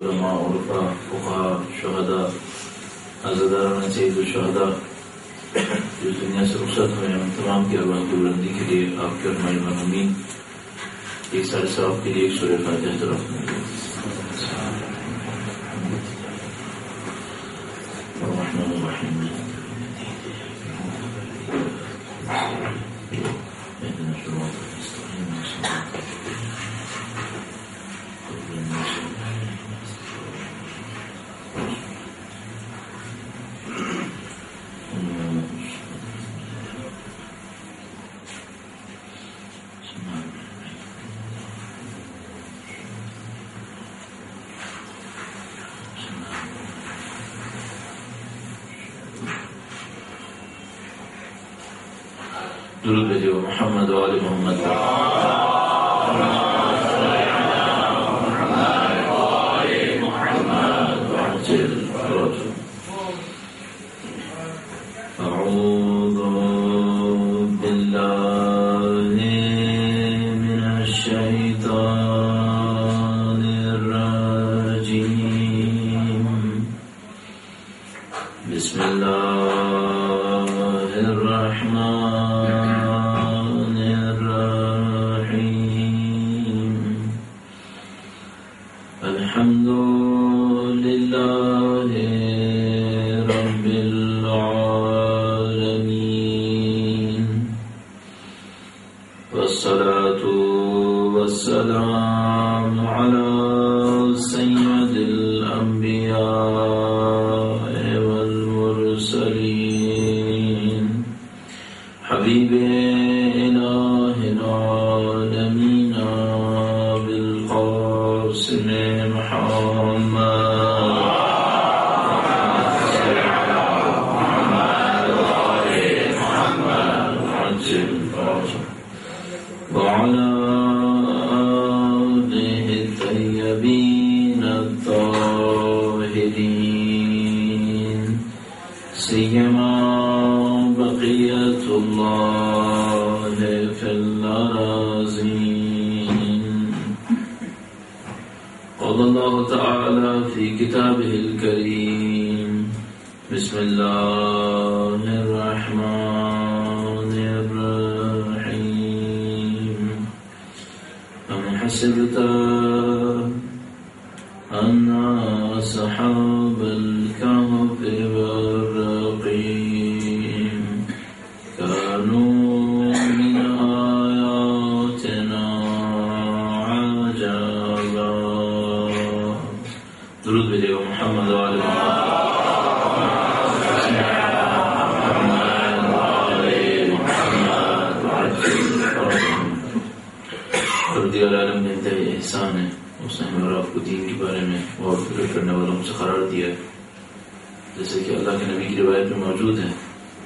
علماء عرفا فقہاء شہداء عزاداران سید الشہداء جو دنیا سے رخصت ہوئے ہیں، تمام کی ارواح کی بلندی کے لیے آپ کے ارمان مرحومین ایک سارے ثواب کے لیے ایک سورہ فاتحہ طرف الرحمن الرحیم درود بھیجو محمد و آل محمد اعوذ باللہ من الشیطان الرجیم بسم اللہ الرحمن الرحیم الحمد للہ رب العالمین والصلاة والسلام على سید الانبیاء والمرسلین حبیب الہ العالمین بالقاسم محمد وعلى آله الطيبين الطاهرين سيما بقية الله في الأراضين. قال الله تعالى في كتابه الكريم بسم الله الرحمن الرحيم أم حسبت أن أصحاب الكهف والرقيم كانوا من آياتنا عجبا. درود بھیجو محمد و آل محمد. العالم نے انتہائی احسان ہے، اس نے ہمیں اور آپ کو دین کے بارے میں اور فکر کرنے والوں سے قرار دیا ہے. جیسے کہ اللہ کے نبی کی روایت میں موجود ہے،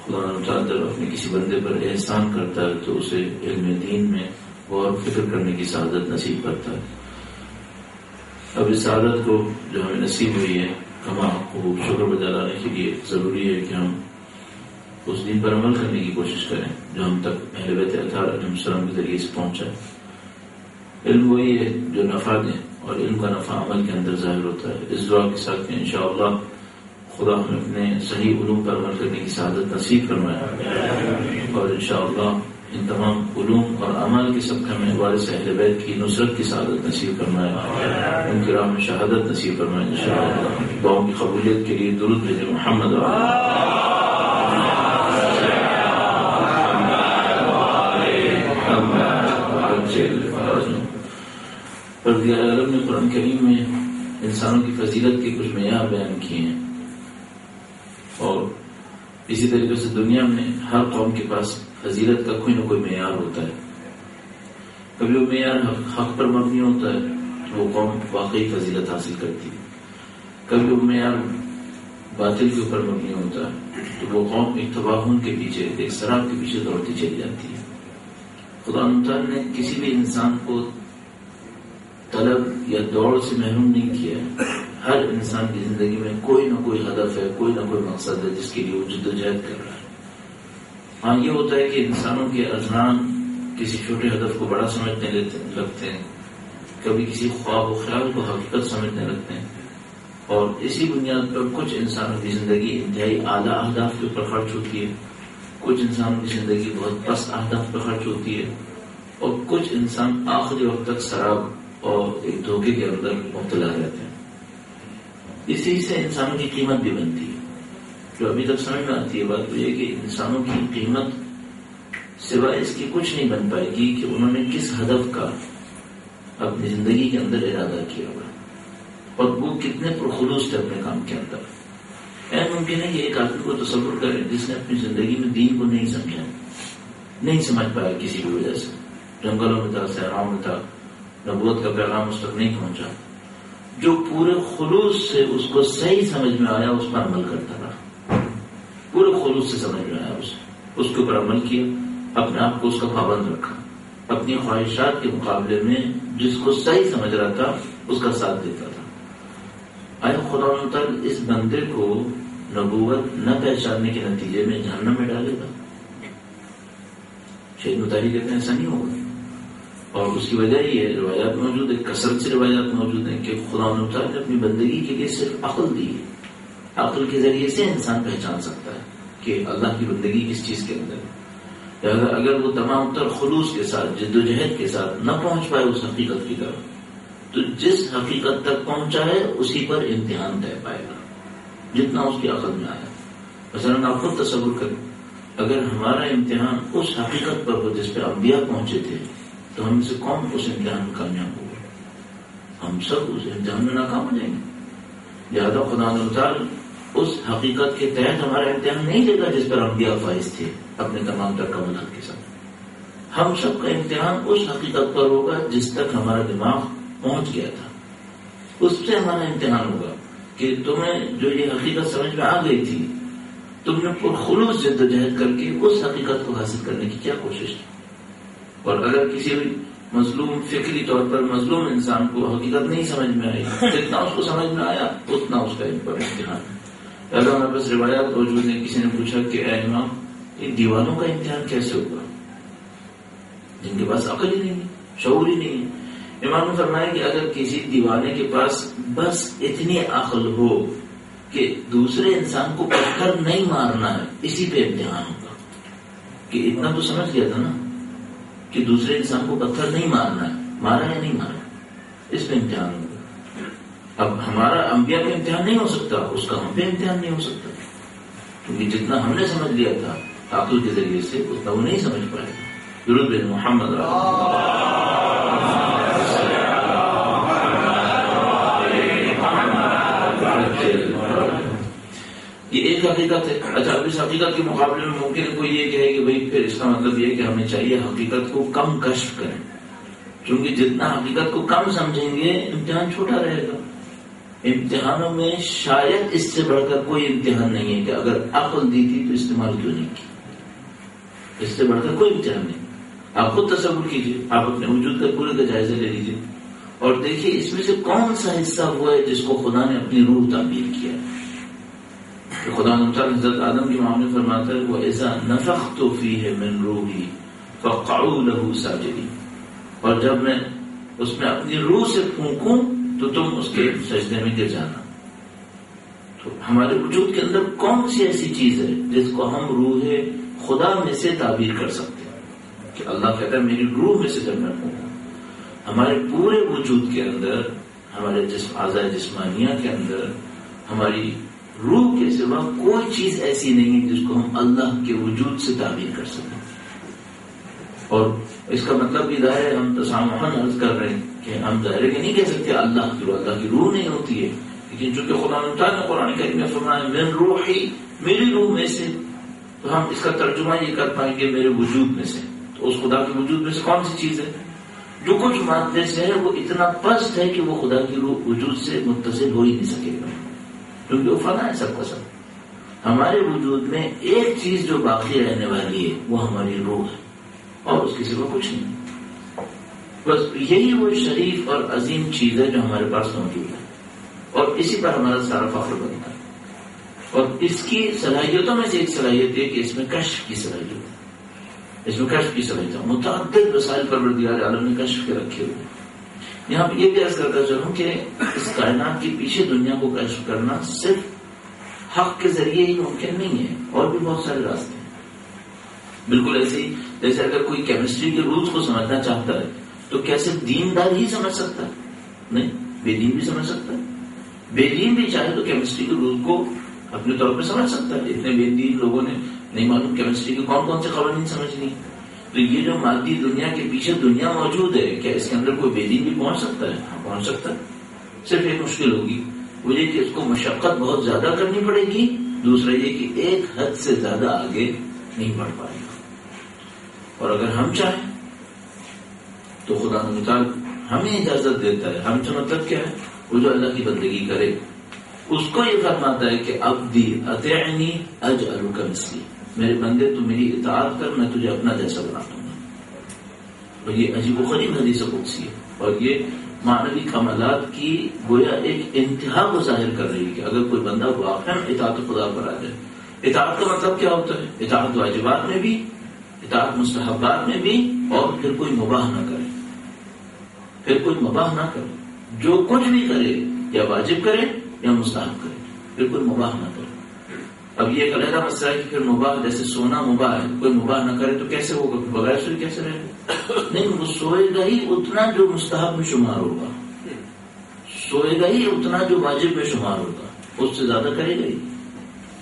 خدا تعالیٰ جب اپنے کسی بندے پر احسان کرتا ہے تو اسے علم دین میں اور فکر کرنے کی سعادت نصیب کرتا ہے. اب اس سعادت کو جو ہمیں نصیب ہوئی ہے کما خوب شکر بجا لانے کے لیے ضروری ہے کہ ہم اس دین پر عمل کرنے کی کوشش کریں جو ہم تک اہل بیت اطہار علیہ السلام کے ذریعے سے پہنچا ہے. علم وہی ہے جو نفع دے اور علم کا نفع عمل کے اندر ظاہر ہوتا ہے. اس دعا کے ساتھ کہ انشاءاللہ خدا ہمیں اپنے صحیح علوم پر عمل کرنے کی سعادت نصیب فرمائے اور انشاءاللہ ان تمام علوم اور عمل کے سب ہمیں وارث اہل بیت کی نصرت کی سعادت نصیب فرمائے، ان کی راہ میں شہادت نصیب فرمائے انشاءاللہ. دعاؤں کی قبولیت کے لیے درود بھیجیں محمد و پروردگار عالم نے قرآن کریم میں انسانوں کی فضیلت کے کچھ معیار بیان کیے ہیں اور اسی طریقے سے دنیا میں ہر قوم کے پاس فضیلت کا کوئی نہ کوئی معیار ہوتا ہے. کبھی وہ معیار حق پر مبنی ہوتا ہے تو وہ قوم واقعی فضیلت حاصل کرتی ہے، کبھی وہ معیار باطل کے اوپر مبنی ہوتا ہے تو وہ قوم ایک تباہن کے پیچھے ایک سراب کے پیچھے دوڑتی چلی جاتی ہے. خدا تعالیٰ نے کسی بھی انسان کو طلب یا دوڑ سے محروم نہیں کیا ہے. ہر انسان کی زندگی میں کوئی نہ کوئی ہدف ہے، کوئی نہ کوئی مقصد ہے جس کے لیے وہ جدوجہد کر رہا ہے. ہاں یہ ہوتا ہے کہ انسانوں کے اذہان کسی چھوٹے ہدف کو بڑا سمجھنے لگتے ہیں، کبھی کسی خواب و خیال کو حقیقت سمجھنے لگتے ہیں، اور اسی بنیاد پر کچھ انسانوں کی زندگی انتہائی اعلیٰ اہداف کے اوپر خرچ ہوتی ہے، کچھ انسانوں کی زندگی بہت پست اہداف پر خرچ ہوتی ہے، اور کچھ انسان آخری وقت تک شراب اور ایک دھوکے کے اندر مبتلا رہتے ہیں۔ اسی سے انسانوں کی قیمت بھی بنتی ہے۔ جو ابھی تک سمجھ میں آتی ہے بات تو یہ کہ انسانوں کی قیمت سوائے اس کی کچھ نہیں بن پائے گی کہ انہوں نے کس ہدف کا اپنی زندگی کے اندر ارادہ کیا ہوا اور وہ کتنے پرخلوص تھے اپنے کام کے اندر۔ ممکن ہے کہ ایک آدمی کو تصور کرے جس نے اپنی زندگی میں دین کو نہیں سمجھا، نہیں سمجھ پایا کسی بھی وجہ سے، جنگلوں میں تھا، صحراؤں میں تھا، نبوت کا پیغام اس تک نہیں پہنچا، جو پورے خلوص سے اس کو صحیح سمجھ میں آیا اس پر عمل کرتا رہا، پورے خلوص سے سمجھ میں آیا، اس کے اوپر عمل کیا، اپنے آپ کو اس کا پابند رکھا، اپنی خواہشات کے مقابلے میں جس کو صحیح سمجھ رہا تھا اس کا ساتھ دیتا تھا۔ آیا خدا تعالی اس بندے کو نبوت نہ پہچاننے کے نتیجے میں جہنم میں ڈالے گا؟ شیخ مطہری کہتے ہیں ایسا نہیں ہوگا، اور اس کی وجہ یہ روایات موجود ہے، کثرت سے روایات موجود ہیں کہ خدا تعالی نے اپنی بندگی کے لیے صرف عقل دی ہے، عقل کے ذریعے سے انسان پہچان سکتا ہے کہ اللہ کی بندگی کس چیز کے اندر ہے۔ اگر وہ تمام تر خلوص کے ساتھ، جد و جہد کے ساتھ نہ پہنچ پائے اس حقیقت کی طرف، تو جس حقیقت تک پہنچا ہے اسی پر امتحان طے پائے گا جتنا اس کی عقل میں آیا۔ مثلا آپ خود تصور کریں، اگر ہمارا امتحان اس حقیقت پر ہو جس پہ انبیاء پہنچے تھے تو ہم سے کون اس امتحان میں کامیاب ہوگا؟ ہم سب اس امتحان میں ناکام ہو جائیں گے۔ لہٰذا خدا تعالی اس حقیقت کے تحت ہمارا امتحان نہیں لے گا جس پر انبیاء فائز تھے اپنے تمام تر کمالات کے ساتھ۔ ہم سب کا امتحان اس حقیقت پر ہوگا جس تک ہمارا دماغ پہنچ گیا تھا، اس سے ہمارا امتحان ہوگا کہ تمہیں جو یہ حقیقت سمجھ میں آ گئی تھی، تم نے پرخلوص جد و جہد کر کے اس حقیقت کو حاصل کرنے کی کیا کوشش کی۔ اور اگر کسی بھی مظلوم، فکری طور پر مظلوم انسان کو حقیقت نہیں سمجھ میں آئی، جتنا اس کو سمجھ میں آیا اتنا اس کا امتحان ہے۔ اگر ہمارے پاس روایات موجود ہیں، کسی نے پوچھا کہ اے امام، ان دیوانوں کا امتحان کیسے ہوگا جن کے پاس عقل ہی نہیں ہے، شعور ہی نہیں ہے؟ امام نے فرمایا کہ اگر کسی دیوانے کے پاس بس اتنی عقل ہو کہ دوسرے انسان کو پتھر نہیں مارنا ہے، اسی پہ امتحان ہوگا، کہ اتنا تو سمجھ گیا تھا نا کہ دوسرے انسان کو پتھر نہیں مارنا ہے، مارا یا نہیں مارا، اس پہ امتحان ہوگا۔ اب ہمارا انبیاء پہ امتحان نہیں ہو سکتا، اس کا ہم پہ امتحان نہیں ہو سکتا، کیونکہ جتنا ہم نے سمجھ لیا تھا عقل کے ذریعے سے اتنا وہ نہیں سمجھ پائے گا۔ درود بن محمد یہ ایک حقیقت ہے۔ اچھا، اب اس حقیقت کے مقابلے میں ممکن کوئی یہ کہے کہ بھائی پھر اس کا مطلب یہ کہ ہمیں چاہیے حقیقت کو کم کشف کریں، کیونکہ جتنا حقیقت کو کم سمجھیں گے امتحان چھوٹا رہے گا۔ امتحانوں میں شاید اس سے بڑھ کر کوئی امتحان نہیں ہے کہ اگر عقل دی تھی تو استعمال کیوں نہیں کی، اس سے بڑھ کر کوئی امتحان نہیں۔ آپ خود تصور کیجئے، آپ اپنے وجود کا پورے کا جائزہ لے لیجئے اور دیکھیے اس میں سے کون سا حصہ ہوا ہے جس کو خدا نے اپنی روح تعبیر کیا ہے۔ کہ خدا تعالی حضرت آدم کے معاملے فرماتا ہے وَإِذَا نَفَخْتُ فِيهِ مِن رُوحِي فَقَعُوا لَهُ سَاجِدِينَ، اور جب میں اس میں اپنی روح سے پھونکوں تو تم اس کے سجدے میں گر جانا۔ تو ہمارے وجود کے اندر کون سی ایسی چیز ہے جس کو ہم روح خدا میں سے تعبیر کر سکتے ہیں کہ اللہ کہتا ہے میری روح میں سے جب میں پھونکوں، ہمارے پورے وجود کے اندر، ہمارے اعضاء جسمانیہ کے اندر، ہماری روح کے سوا کوئی چیز ایسی نہیں ہے جس کو ہم اللہ کے وجود سے تعبیر کر سکیں۔ اور اس کا مطلب بھی ظاہر ہے، ہم تسامحاً عرض کر رہے ہیں کہ ہم ظاہر ہے کہ نہیں کہہ سکتے اللہ کی روح نہیں ہوتی ہے، لیکن چونکہ خدا تعالیٰ نے قرآن کریم میں فرمایا من روحی، میری روح میں سے، تو ہم اس کا ترجمہ یہ کر پائیں گے میرے وجود میں سے۔ تو اس خدا کے وجود میں سے کون سی چیز ہے؟ جو کچھ مادے سے ہے وہ اتنا پست ہے کہ وہ خدا کی روح وجود سے متصل ہو ہی نہیں سکے گا، کیونکہ وہ فنا ہے سب کا سب۔ ہمارے وجود میں ایک چیز جو باقی رہنے والی ہے وہ ہماری روح ہے، اور اس کے سوا کچھ نہیں۔ بس یہی وہ شریف اور عظیم چیز ہے جو ہمارے پاس موجود ہے، اور اسی پر ہمارا سارا فخر بنتا ہے۔ اور اس کی صلاحیتوں میں سے ایک صلاحیت ہے کہ اس میں کشف کی صلاحیت ہے، اس میں کشف کی صلاحیت ہے۔ متعدد وسائل پروردگار عالم نے کشف کے رکھے ہوئے، یہاں پہ یہ بھی عرض کرتا چلوں کہ اس کائنات کے پیچھے دنیا کو کشف کرنا صرف حق کے ذریعے ہی ممکن نہیں ہے، اور بھی بہت سارے راستے ہیں۔ بالکل ایسے ہی جیسے اگر کوئی کیمسٹری کے رولز کو سمجھنا چاہتا ہے تو کیا صرف دیندار ہی سمجھ سکتا ہے؟ نہیں، بے دین بھی سمجھ سکتا ہے۔ بے دین بھی چاہے تو کیمسٹری کے رول کو اپنے طور پہ سمجھ سکتا ہے۔ اتنے بے دین لوگوں نے نہیں معلوم کیمسٹری کے کون کون سے قوانین سمجھنی۔ تو یہ جو مادی دنیا کے پیچھے دنیا موجود ہے، کیا اس کے اندر کوئی بے دین بھی پہنچ سکتا ہے؟ ہاں پہنچ سکتا ہے، صرف ایک مشکل ہوگی، وہ یہ کہ اس کو مشقت بہت زیادہ کرنی پڑے گی، دوسرا یہ کہ ایک حد سے زیادہ آگے نہیں بڑھ پائے گا۔ اور اگر ہم چاہیں تو خدا متعال ہمیں اجازت دیتا ہے۔ ہم سے مطلب کیا ہے؟ وہ جو اللہ کی بندگی کرے اس کو یہ فرماتا ہے کہ عبدی اطیعنی اجعلک مثلی، میرے بندے تو میری اطاعت کر، میں تجھے اپنا جیسا بنا دوں گا۔ اور یہ عجیب و غریب حدیث قدسی ہے، اور یہ معنوی کمالات کی گویا ایک انتہا کو ظاہر کر رہی ہے کہ اگر کوئی بندہ واقعا اطاعت خدا پر آ جائے۔ اطاعت کا مطلب کیا ہوتا ہے؟ اطاعت واجبات میں بھی، اطاعت مستحبات میں بھی، اور پھر کوئی مباح نہ کرے، پھر کوئی مباح نہ کرے، جو کچھ بھی کرے یا واجب کرے یا مستحب کرے، پھر کوئی مباح نہ کرے۔ اب یہ ایک علیحدہ مسئلہ ہے کہ پھر مباح، جیسے سونا مباح ہے، کوئی مباح نہ کرے تو کیسے ہوگا؟ بغیر سوئے کیسے رہے گا؟ نہیں، وہ سوئے گا ہی اتنا جو مستحب میں شمار ہوگا، سوئے گا ہی اتنا جو واجب میں شمار ہوگا، اس سے زیادہ کرے گا ہی۔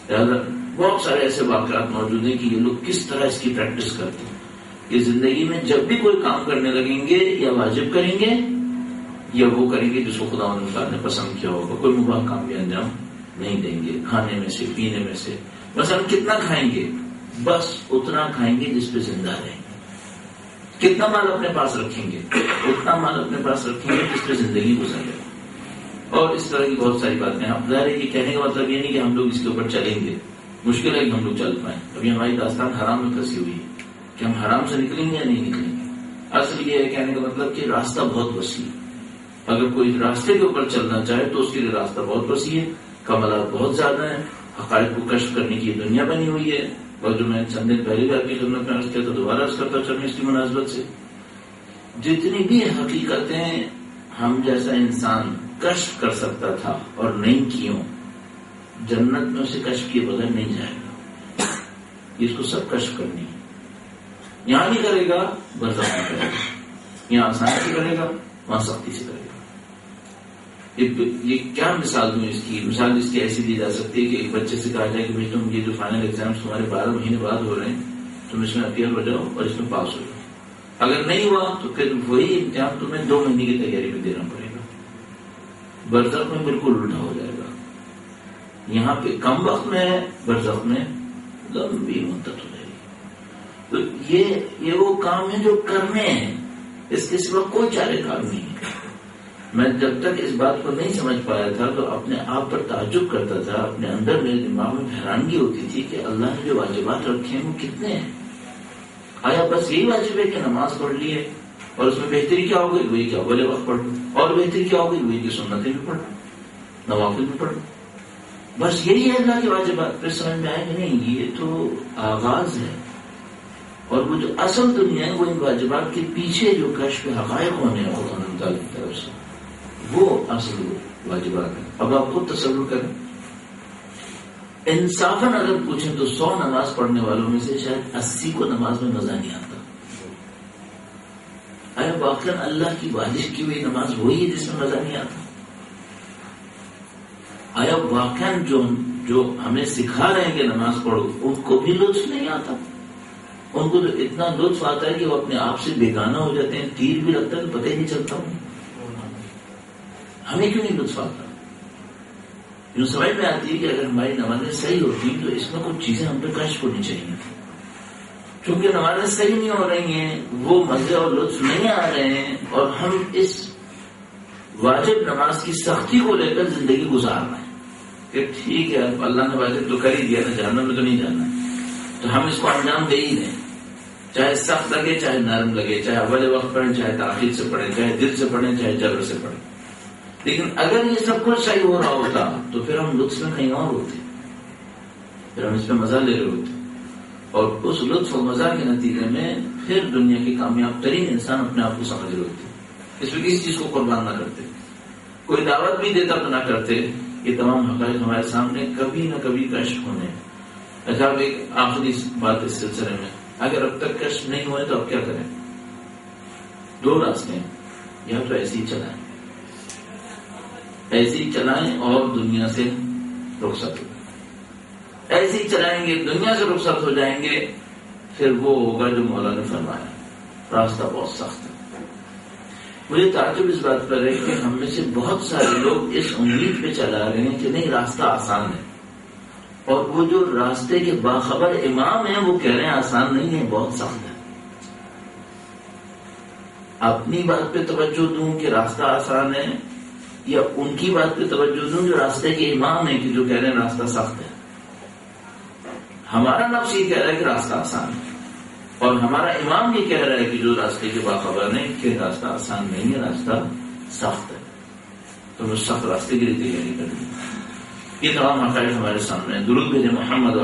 لہٰذا بہت سارے ایسے واقعات موجود ہیں کہ یہ لوگ کس طرح اس کی پریکٹس کرتے ہیں کہ زندگی میں جب بھی کوئی کام کرنے لگیں گے یا واجب کریں گے یا وہ کریں گے جس کو خدا نے پسند کیا ہوگا، کوئی مباح کام بھی انجام نہیں دیں گے۔ کھانے میں سے، پینے میں سے، مثلا کتنا کھائیں گے؟ بس اتنا کھائیں گے جس پہ زندہ رہیں گے۔ کتنا مال اپنے پاس رکھیں گے؟ اتنا مال اپنے پاس رکھیں گے جس پہ زندگی گزارے۔ اور اس طرح کی بہت ساری باتیں ہیں۔ اب ظاہر ہے یہ کہنے کا مطلب یہ نہیں کہ ہم لوگ اس کے اوپر چلیں گے، مشکل ہے کہ ہم لوگ چل پائیں۔ ابھی ہماری داستان حرام میں پھنسی ہوئی ہے کہ ہم حرام سے نکلیں گے یا نہیں نکلیں گے۔ اصل یہ ہے کہنے کا مطلب کہ راستہ بہت وسیع ہے۔ اگر کوئی راستے کے اوپر چلنا چاہے تو اس کے لیے راستہ بہت وسیع ہے، کمالات بہت زیادہ ہیں، حقائق کو کشف کرنے کی دنیا بنی ہوئی ہے۔ اور جو میں چند دن پہلے بھی آپ کی خدمت میں عرض کیا تھا، دوبارہ عرض کرتا چلوں اس کی مناسبت سے، جتنی بھی حقیقتیں ہم جیسا انسان کشف کر سکتا تھا اور نہیں کیوں، جنت میں اسے کشف کیے بغیر نہیں جائے گا۔ اس کو سب کشف کرنی ہے۔ یہاں نہیں کرے گا برزخ میں کرے گا، یہاں آسانی سے کرے گا، وہاں سختی سے کرے گا۔ یہ کیا مثال دوں اس کی؟ مثال اس کی ایسی دی جا سکتی ہے کہ ایک بچے سے کہا جائے کہ بھائی تم یہ جو فائنل ایگزامس تمہارے 12 مہینے بعد ہو رہے ہیں، تم اس میں اپیئر ہو جاؤ اور اس میں پاس ہو جاؤ۔ اگر نہیں ہوا تو پھر وہی امتحان تمہیں 2 مہینے کی تیاری میں دینا پڑے گا۔ برزخ میں بالکل الٹا ہو جائے گا۔ یہاں پہ کم وقت میں ہے، برزخ میں لمبی مدت ہو جائے گی۔ تو یہ وہ کام ہے جو کرنے ہیں، اس کے سوا کوئی چارے کار نہیں ہے۔ میں جب تک اس بات کو نہیں سمجھ پایا تھا تو اپنے آپ پر تعجب کرتا تھا، اپنے اندر میرے دماغ میں حیرانگی ہوتی تھی کہ اللہ نے جو واجبات رکھے ہیں وہ کتنے ہیں؟ آیا بس یہی واجب ہے کہ نماز پڑھ لی ہے اور اس میں بہتری کیا ہو گئی؟ وہی کہ اول وقت پڑھ لوں، اور بہتری کیا ہو گئی؟ وہی کہ سنتیں بھی پڑھ لوں، نوافل بھی پڑھ لوں، بس یہی ہے اللہ کے واجبات۔ پھر سمجھ میں آیا کہ نہیں، یہ تو آغاز ہے، اور وہ جو اصل دنیا ہے وہ ان واجبات کے پیچھے جو کشف حقائق ہونے ہیں خدا تعالیٰ کی طرف سے، وہ اصل واجبات ہیں۔ اب آپ خود تصور کریں، انصافاً اگر پوچھیں تو 100 نماز پڑھنے والوں میں سے شاید 80 کو نماز میں مزہ نہیں آتا۔ آیا واقعاً اللہ کی واجب کی ہوئی نماز وہی ہے جس میں مزہ نہیں آتا؟ آیا واقعاً جو ہمیں سکھا رہے ہیں کہ نماز پڑھو ان کو بھی لطف نہیں آتا؟ ان کو تو اتنا لطف آتا ہے کہ وہ اپنے آپ سے بیگانہ ہو جاتے ہیں، تیر بھی لگتا ہے تو پتہ ہی نہیں چلتا ہوں۔ ہمیں کیوں نہیں لطف آتا؟ جو سمجھ میں آتی ہے کہ اگر ہماری نمازیں صحیح ہوتی تو اس میں کچھ چیزیں ہم پہ کشف ہونی چاہیے، چونکہ نمازیں صحیح نہیں ہو رہی ہیں، وہ مزے اور لطف نہیں آ رہے ہیں، اور ہم اس واجب نماز کی سختی کو لے کر زندگی گزار رہے ہیں کہ ٹھیک ہے اللہ نے واجب تو کر ہی دیا نا، جہنم میں تو نہیں جانا ہے، تو ہم اس کو انجام دے ہی دیں، چاہے سخت لگے چاہے نرم لگے، چاہے اول وقت پڑھیں چاہے تاخیر سے پڑھیں، چاہے دل سے پڑھیں چاہے جبر سے پڑھیں۔ لیکن اگر یہ سب کچھ صحیح ہو رہا ہوتا تو پھر ہم لطف میں کہیں اور ہوتے، پھر ہم اس میں مزہ لے رہے ہوتے، اور اس لطف و مزہ کے نتیجے میں پھر دنیا کے کامیاب ترین انسان اپنے آپ کو سمجھ رہے ہوتے۔ اس میں کسی چیز کو قربان نہ کرتے، کوئی دعوت بھی دیتا تو نہ کرتے. یہ تمام حقائق ہمارے سامنے کبھی نہ کبھی کشف ہونے ہیں. اچھا اب ایک آخری بات اس سلسلے میں، اگر اب تک کشف نہیں ہوئے تو اب کیا کریں؟ دو راستے ہیں، یا تو ایسے ہی چلائیں، ایسے ہی چلائیں اور دنیا سے رخصت ہو، ایسے ہی چلائیں گے دنیا سے رخصت ہو جائیں گے، پھر وہ ہوگا جو مولا نے فرمایا، راستہ بہت سخت ہے. مجھے تعجب اس بات پر ہے کہ ہم میں سے بہت سارے لوگ اس امید پہ چلا رہے ہیں کہ نہیں راستہ آسان ہے، اور وہ جو راستے کے باخبر امام ہیں وہ کہہ رہے ہیں آسان نہیں ہے، بہت سخت ہے. اپنی بات پہ توجہ دوں کہ راستہ آسان ہے، یا ان کی بات پہ توجہ دوں جو راستے کے امام ہیں کہ جو کہہ رہے ہیں راستہ سخت ہے؟ ہمارا نفس یہ کہہ رہا ہے کہ راستہ آسان ہے، اور ہمارا امام یہ کہہ رہا ہے کہ جو راستے کے باخبر ہیں کہ راستہ آسان نہیں ہے، راستہ سخت ہے. تو ہمیں سخت راستے کے لیے تیاری کرنی ہے. یہ تمام حقائق ہمارے سامنے ہیں. درود بھیجیں محمد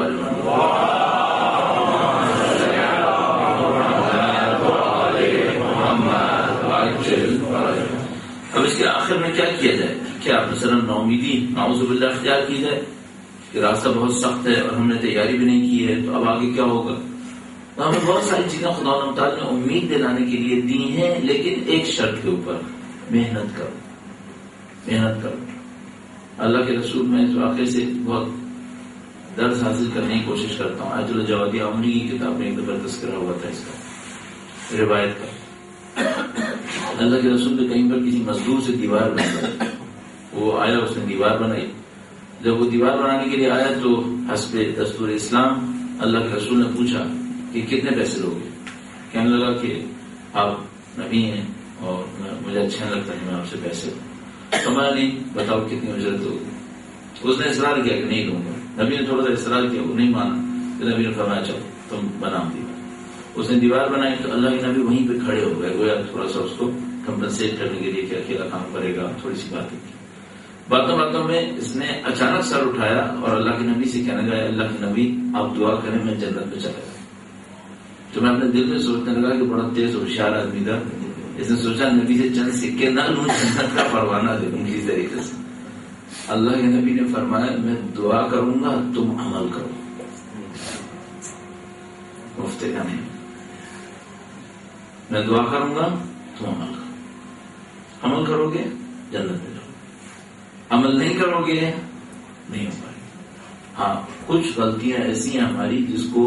اب اس کے آخر میں کیا کیا جائے؟ کیا مثلا ناامیدی نعوذ باللہ اختیار کی جائے کہ راستہ بہت سخت ہے اور ہم نے تیاری بھی نہیں کی ہے، تو اب آگے کیا ہوگا؟ تو ہمیں بہت ساری چیزیں خدا تعالیٰ نے امید دلانے کے لیے دی ہیں، لیکن ایک شرط کے اوپر، محنت کرو، محنت کرو. اللہ کے رسول میں اس واقعے سے بہت درس حاصل کرنے کی کوشش کرتا ہوں. آیت اللہ جوادی عمری کی کتاب میں ایک دفعہ تذکرہ ہوا تھا اس کا، روایت کا. اللہ کے رسول نے کہیں پر کسی مزدور سے دیوار بنائی، وہ آیا، اس نے دیوار بنائی. جب وہ دیوار بنانے کے لیے آیا تو حسب دستور اسلام اللہ کے رسول نے پوچھا کہ کتنے پیسے لوگے؟ کہنے لگا کہ آپ نبی ہیں اور مجھے اچھا لگتا ہے میں آپ سے پیسے لوں. سمجھا نہیں، بتاؤ کتنی اجرت ہوگی. اس نے اصرار کیا کہ نہیں لوں گا. نبی نے تھوڑا سا اصرار کیا، وہ نہیں مانا. تو نبی نے فرمایا چلو تم بناؤ دیوار. اس نے دیوار بنائی تو اللہ کے نبی وہیں پہ کھڑے ہو گئے، گویا تھوڑا سا اس کو کمپنسیٹ کرنے کے لیے کہ اکیلا کام کرے گا. تھوڑی سی باتیں کی، باتوں باتوں میں اس نے اچانک سر اٹھایا اور اللہ کے نبی سے کہنے لگا اللہ کے نبی آپ دعا کریں میں جنت میں چلا گیا. تو میں اپنے دل میں سوچنے لگا کہ بڑا تیز ہوشیار آدمی تھا. اس نے سوچا نبی سے چند سکے نہ لوں، جنت کا پروانہ دے دوں کسی طریقے سے. اللہ کے نبی نے فرمایا میں دعا کروں گا تم عمل کرو. مفتے کا نہیں، میں دعا کروں گا تم عمل کرو. عمل کرو گے جنت میں جاؤ، عمل نہیں کرو گے نہیں ہو پائے. ہاں کچھ غلطیاں ایسی ہیں ہماری جس کو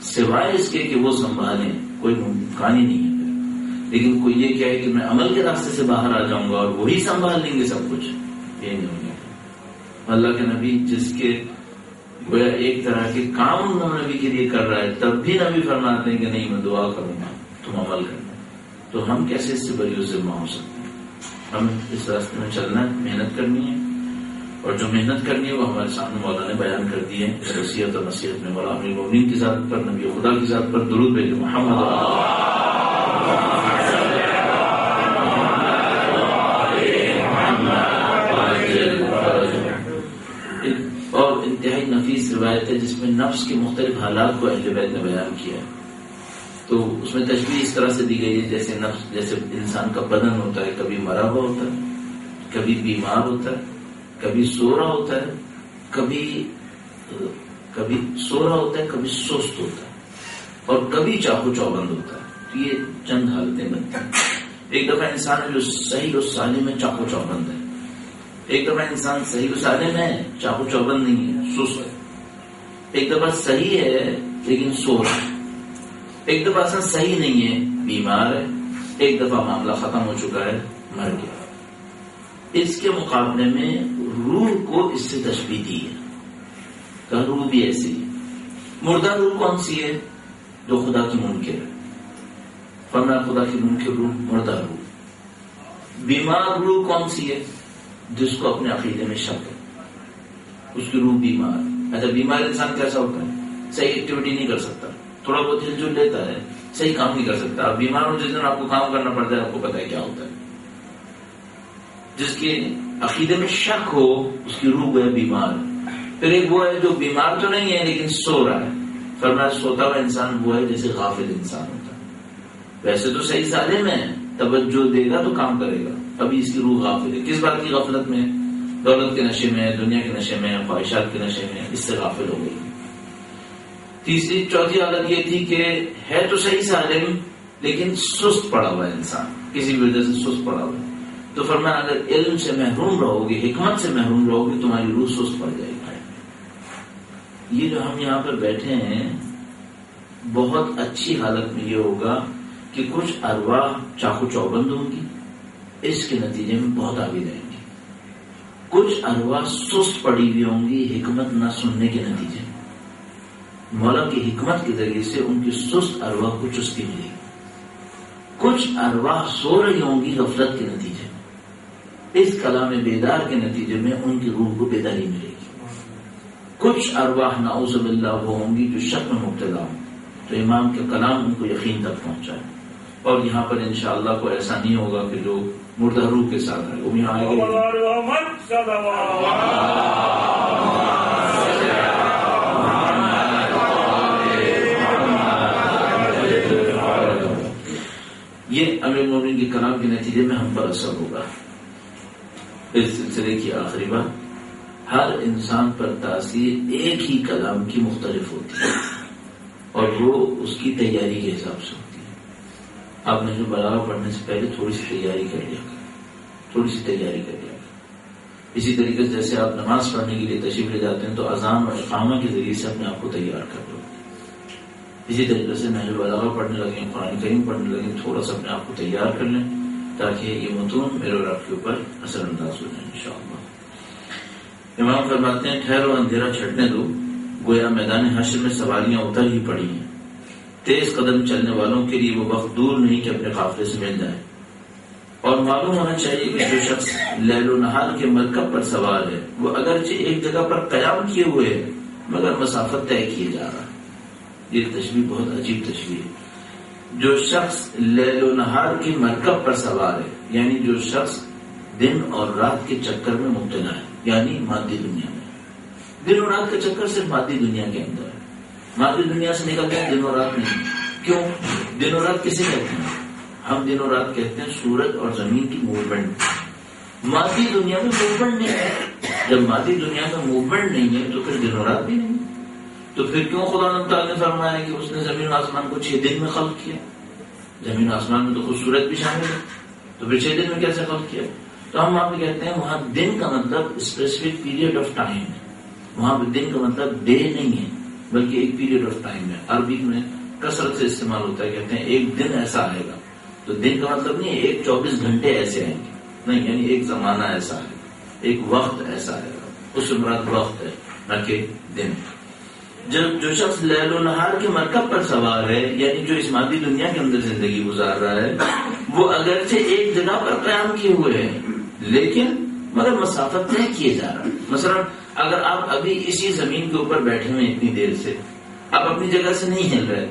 سوائے اس کے کہ وہ سنبھالیں کوئی امکان ہی نہیں ہے. لیکن کوئی یہ کہے کہ میں عمل کے راستے سے باہر آ جاؤں گا اور وہی سنبھال لیں گے سب کچھ، یہ نہیں ہوگا. اللہ کے نبی جس کے گویا ایک طرح کے کام نبی کے لیے کر رہا ہے، تب بھی نبی فرماتے ہیں کہ نہیں میں دعا کروں گا تم عمل کرنا. تو ہم کیسے اس سے بری ذمہ ہو سکتے ہیں؟ ہمیں اس راستے میں چلنا ہے، محنت کرنی ہے، اور جو محنت کرنی ہے وہ ہمارے سامنے مولا نے بیان کر دی ہے. وصیت اور نصیحت میں مولا امیر المومنین کی ذات پر، نبی خدا کی ذات پر درود بھیجو محمد. اور انتہائی نفیس روایت ہے جس میں نفس کے مختلف حالات کو اہل بیت نے بیان کیا ہے. تو اس میں تشبیہ اس طرح سے دی گئی ہے جیسے نفس، جیسے انسان کا بدن ہوتا ہے، کبھی مرا ہوا ہوتا ہے، کبھی بیمار ہوتا ہے، کبھی سو رہا ہوتا ہے، کبھی سو رہا ہوتا ہے، کبھی سست ہوتا ہے، اور کبھی چاقو چوبند ہوتا ہے. تو یہ چند حالتیں بنتی ہیں. ایک دفعہ انسان ہے جو صحیح و سالم میں چاقو چوبند ہے، ایک دفعہ انسان صحیح و سالم ہے چاقو چوبند نہیں ہے، سست ہے. ایک دفعہ صحیح ہے لیکن سو رہا ہے. ایک دفعہ اصلا صحیح نہیں ہے، بیمار ہے. ایک دفعہ معاملہ ختم ہو چکا ہے، مر گیا. اس کے مقابلے میں روح کو اس سے تشبیہ دی ہے کہ روح بھی ایسی ہے. مردہ روح کون سی ہے؟ جو خدا کی منکر ہے. فرمایا خدا کی منکر روح مردہ روح. بیمار روح کون سی ہے؟ جس کو اپنے عقیدے میں شک ہے، اس کی روح بیمار. اچھا بیمار انسان کیسا ہوتا ہے؟ صحیح ایکٹیویٹی نہیں کر سکتا، تھوڑا بہت ہل جل لیتا ہے، صحیح کام نہیں کر سکتا. آپ بیمار ہو جس دن آپ کو کام کرنا پڑتا ہے آپ کو پتا ہے کیا ہوتا ہے. جس کے عقیدے میں شک ہو اس کی روح ہے بیمار. پھر ایک وہ ہے جو بیمار تو نہیں ہے لیکن سو رہا ہے. فرمایا سوتا ہوا انسان وہ ہے جیسے غافل انسان ہوتا ہے. ویسے تو صحیح سالم ہے توجہ دے گا تو کام کرے گا. ابھی اس کی روح غافل ہے. کس بات کی غفلت میں؟ دولت کے نشے میں، دنیا کے نشے میں، خواہشات کے نشے میں، اس سے غافل ہو گئی. چوتھی حالت یہ تھی کہ ہے تو صحیح سے عالم لیکن سست پڑا ہوا ہے انسان، کسی بھی وجہ سے سست پڑا ہوا ہے. تو فرمایا اگر علم سے محروم رہو گے، حکمت سے محروم رہو گے، تمہاری روح سست پڑ جائے گی. یہ جو ہم یہاں پر بیٹھے ہیں، بہت اچھی حالت میں یہ ہوگا کہ کچھ ارواح چاقو چوبند ہوں گی، اس کے نتیجے میں بہت آگے جائیں گی. کچھ ارواح سست پڑی ہوئی ہوں گی حکمت نہ سننے کے نتیجے میں. مولا کی حکمت کے ذریعے سے ان کی سست ارواح کو چستی ملے گی. کچھ ارواح سو رہی ہوں گی غفلت کے نتیجے میں، اس کلام بیدار کے نتیجے میں ان کی روح کو بیداری ملے گی. کچھ ارواح نعوذ باللہ وہ ہوں گی جو شک میں مبتلا ہوں، تو امام کے کلام ان کو یقین تک پہنچائے. اور یہاں پر انشاءاللہ کوئی ایسا نہیں ہوگا کہ جو مردہ روح کے ساتھ ہے، وہ یہاں آئے گا. یہ امیر المومنین کے کلام کے نتیجے میں ہم پر اثر ہوگا. اس سلسلے کی آخری بات، ہر انسان پر تاثیر ایک ہی کلام کی مختلف ہوتی ہے اور وہ اس کی تیاری کے حساب سے ہوتی ہے. آپ نے جو بلاغہ پڑھنے سے پہلے تھوڑی سی تیاری کر لیا، تھوڑی سی تیاری کر لیا. اسی طریقے سے جیسے آپ نماز پڑھنے کے لیے تشریف لے جاتے ہیں تو اذان اور اقامہ کے ذریعے سے اپنے آپ کو تیار کر لو. اسی طریقے سے نہج البلاغہ پڑھنے لگیں، قرآن کریم پڑھنے لگیں، تھوڑا سا اپنے آپ کو تیار کر لیں تاکہ یہ متون میرے اور آپ کے اوپر اثر انداز ہو جائیں انشاءاللہ. امام فرماتے ہیں ٹھہرو اندھیرا چھٹنے دو، گویا میدان حشر میں سواریاں اتر ہی پڑی ہیں. تیز قدم چلنے والوں کے لیے وہ وقت دور نہیں کہ اپنے قافلے سے مل جائے. اور معلوم ہونا چاہیے کہ جو شخص لیل و نہار کے مرکب پر سوار ہے وہ اگرچہ ایک جگہ پر قیام کیے ہوئے ہے مگر مسافت طے کیے جا رہا ہے. یہ تشبیہ بہت عجیب تشبیہ ہے. جو شخص لیل و نہار کی مرکب پر سوار ہے یعنی جو شخص دن اور رات کے چکر میں مبتلا ہے، یعنی مادی دنیا میں. دن اور رات کا چکر صرف مادی دنیا کے اندر ہے. مادی دنیا سے نکلتے ہیں، دن اور رات نہیں. کیوں دن اور رات کسے کہتے ہیں؟ ہم دن اور رات کہتے ہیں سورج اور زمین کی موومنٹ. مادی دنیا میں موومنٹ نہیں ہے. جب مادی دنیا میں موومنٹ نہیں ہے تو پھر دن اور رات بھی نہیں. تو پھر کیوں خدا تعالیٰ نے فرمایا کہ اس نے زمین و آسمان کو 6 دن میں خلق کیا؟ زمین و آسمان میں تو خود سورج بھی شامل ہے، تو پھر 6 دن میں کیسے خلق کیا؟ تو ہم وہاں پہ کہتے ہیں وہاں دن کا مطلب اسپیسیفک پیریڈ آف ٹائم ہے. وہاں پہ دن کا مطلب ڈے نہیں ہے بلکہ ایک پیریڈ آف ٹائم ہے. عربی میں کثرت سے استعمال ہوتا ہے، کہتے ہیں ایک دن ایسا آئے گا. تو دن کا مطلب نہیں ہے ایک 24 گھنٹے ایسے آئیں گے، نہیں، یعنی ایک زمانہ ایسا آئے گا، ایک وقت ایسا آئے گا. اس سے مراد وقت ہے نہ کہ دن. جو شخص لیل و نہار کے مرکب پر سوار ہے یعنی جو اس مادی دنیا کے اندر زندگی گزار رہا ہے وہ اگرچہ ایک جگہ پر قیام کیے ہوئے ہیں لیکن مگر مسافت طے کیے جا رہا ہے. مثلا اگر آپ ابھی اسی زمین کے اوپر بیٹھے ہوئے اتنی دیر سے، آپ اپنی جگہ سے نہیں ہل رہے،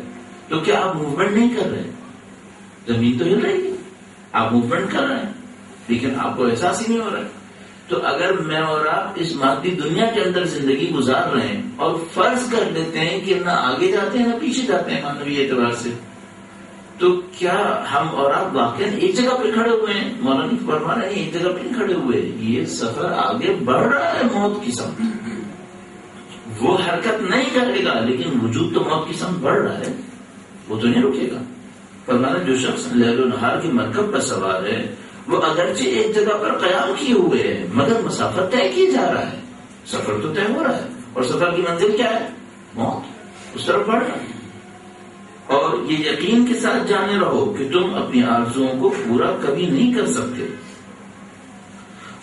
تو کیا آپ موومنٹ نہیں کر رہے؟ زمین تو ہل رہی ہے، آپ موومنٹ کر رہے ہیں لیکن آپ کو احساس ہی نہیں ہو رہا ہے. تو اگر میں اور آپ اس مادی دنیا کے اندر زندگی گزار رہے ہیں اور فرض کر لیتے ہیں کہ نہ آگے جاتے ہیں نہ پیچھے جاتے ہیں مانوی اعتبار سے، تو کیا ہم اور آپ واقعی ایک جگہ پہ کھڑے ہوئے ہیں؟ مولانا فرما رہے ہیں ایک جگہ پہ نہیں کھڑے ہوئے، یہ سفر آگے بڑھ رہا ہے موت کی سمت. وہ حرکت نہیں کرے گا لیکن وجود تو موت کی سمت بڑھ رہا ہے، وہ تو نہیں رکے گا. فرمانا جو شخص لیل و نہار کی مرکب پر سوار ہے وہ اگرچہ ایک جگہ پر قیام کیے ہوئے ہے مگر مسافت طے کی جا رہا ہے. سفر تو طے ہو رہا ہے اور سفر کی منزل کیا ہے؟ موت، اس طرف بڑھ رہا ہے. اور یہ یقین کے ساتھ جانے رہو کہ تم اپنی آرزوؤں کو پورا کبھی نہیں کر سکتے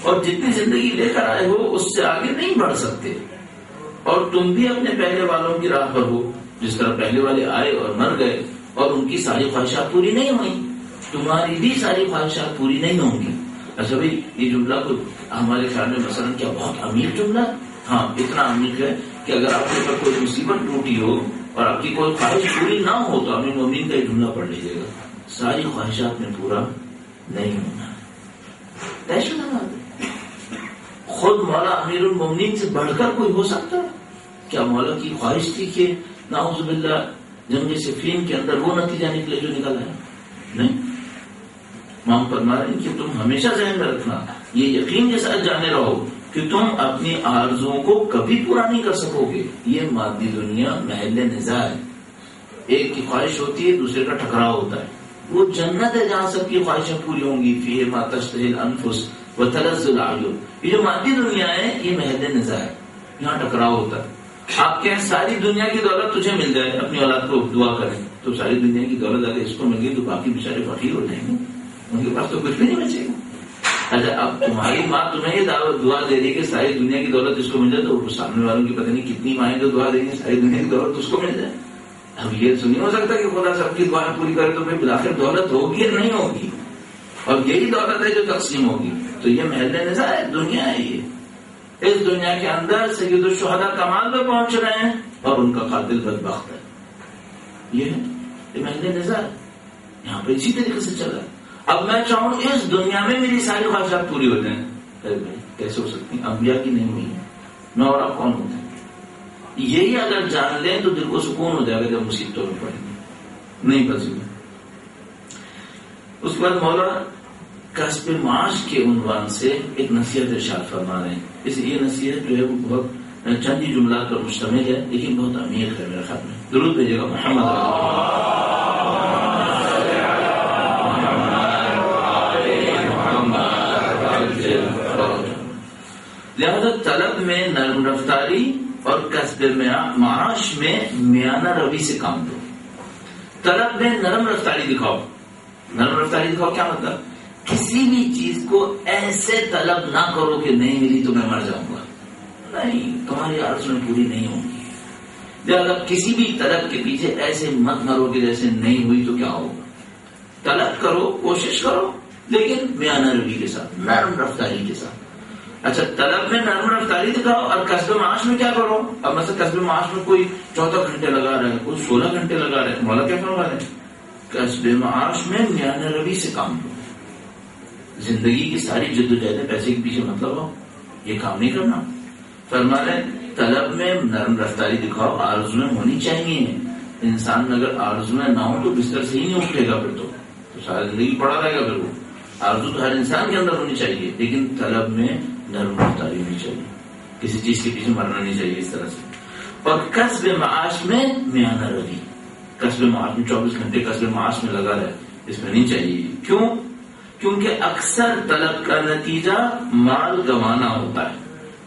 اور جتنی زندگی لے کر آئے ہو اس سے آگے نہیں بڑھ سکتے. اور تم بھی اپنے پہلے والوں کی راہ پر ہو، جس طرح پہلے والے آئے اور مر گئے اور ان کی ساری خواہشات پوری نہیں ہوئی، تمہاری بھی ساری خواہشات پوری نہیں ہوں گی. اچھا بھائی یہ جملہ کو ہمارے خیال میں مثلا کیا بہت امیر جملہ؟ ہاں اتنا امیر ہے کہ اگر آپ کے اوپر کوئی مصیبت ٹوٹی ہو اور آپ کی کوئی خواہش پوری نہ ہو تو امیر المومنین کا یہ جملہ پڑھ لیجیے گا، ساری خواہشات میں پورا نہیں ہونا. خود مولا امیر المومنین سے بڑھ کر کوئی ہو سکتا ہے؟ کیا مولا کی خواہش تھی کہ نعوذ باللہ جنگ صفین کے اندر وہ نتیجہ نکلے جو نکلا ہے؟ نہیں. امام فرما رہے ہیں کہ تم ہمیشہ ذہن میں رکھنا، یہ یقین کے ساتھ جانے رہو کہ تم اپنی آرزوؤں کو کبھی پورا نہیں کر سکو گے. یہ مادی دنیا محل نزاع ہے، ایک کی خواہش ہوتی ہے دوسرے کا ٹکراؤ ہوتا ہے. وہ جنت ہے جہاں سب کی خواہشیں پوری ہوں گی. فیہ ما تشتہی الانفس وتلذ الاعین. یہ جو مادی دنیا ہے یہ محل نزاع ہے، یہاں ٹکراؤ ہوتا ہے. آپ کہیں ساری دنیا کی دولت تجھے مل جائے، اپنی اولاد کو دعا کریں تو ساری دنیا کی دولت اگر اس کو مل گئی تو باقی بیچارے فقیر ہو جائیں گے، ان کے پاس تو کچھ بھی نہیں بچے گا. اچھا اب تمہاری ماں تمہیں یہ دعا دے رہی ہے کہ ساری دنیا کی دولت اس کو مل جائے، تو سامنے والوں کی پتہ نہیں کتنی مائیں جو دعا دیں گی ساری دنیا کی دولت اس کو مل جائے. اب یہ تو نہیں ہو سکتا کہ خدا سب کی دعائیں پوری کرے تو پھر بالآخر دولت ہوگی یا نہیں ہوگی، اور یہی دولت ہے جو تقسیم ہوگی. تو یہ محل نزاع ہے، دنیا ہے. یہ اس دنیا کے اندر سید الشہداء کمال پہ پہنچ رہے ہیں اور ان کا قاتل بدبخت ہے. یہ محل نزاع ہے، یہاں پہ اسی طریقے سے چل رہا ہے. اب میں چاہوں اس دنیا میں میری ساری خواہشات پوری ہو جائیں، کیسے ہو سکتی؟ انبیاء کی نہیں ہوئی ہے، میں اور آپ کون ہوتے ہیں؟ یہی اگر جان لیں تو دل کو سکون ہو جائے گا جب مصیبتوں میں پڑیں گے، نہیں بچے گا. اس کے بعد مولا کسب معاش کے عنوان سے ایک نصیحت ارشاد فرما رہے ہیں. اس یہ نصیحت جو ہے وہ بہت چند ہی جملات پر مشتمل ہے لیکن بہت عمیق ہے میرے خیال میں. درود بھیجیے گا محمد. لہذا طلب میں نرم رفتاری اور کسب معاش میں میانہ روی سے کام دو. طلب میں نرم رفتاری دکھاؤ. نرم رفتاری دکھاؤ کیا مطلب؟ کسی بھی چیز کو ایسے طلب نہ کرو کہ نہیں ملی تو میں مر جاؤں گا. نہیں، تمہاری آرزویں پوری نہیں ہوں گی. لہذا کسی بھی طلب کے پیچھے ایسے مت مرو کہ جیسے نہیں ہوئی تو کیا ہوگا. طلب کرو، کوشش کرو، لیکن میانہ روی کے ساتھ، نرم رفتاری کے ساتھ. اچھا، طلب میں نرم رفتاری دکھاؤ اور کسب معاش میں کیا کرو؟ اب مثلا کسب معاش میں کوئی 14 گھنٹے لگا رہا ہے، کوئی 16 گھنٹے لگا رہا ہے. مولا کیا فرما رہے ہیں؟ کسب معاش میں میانہ روی سے کام کرو. زندگی کی ساری جدوجہد پیسے کے پیچھے مطلب ہو یہ کام نہیں کرنا. فرما رہے طلب میں نرم رفتاری دکھاؤ. آرزویں ہونی چاہیے. انسان اگر آرزویں نہ ہو تو بستر سے ہی نہیں اٹھے گا، پھر تو ساری زندگی پڑا رہے گا. پھر وہ آرزو تو ہر انسان کے اندر ہونی چاہیے، لیکن طلب میں نرم رفتاری ہونی چاہیے. کسی چیز کے پیچھے مرنا نہیں چاہیے اس طرح سے. اور کسب معاش میں میانہ روی. کسب معاش میں 24 گھنٹے کسب معاش میں لگا رہے، اس میں نہیں چاہیے. کیوں؟ کیونکہ اکثر طلب کا نتیجہ مال گنوانا ہوتا ہے.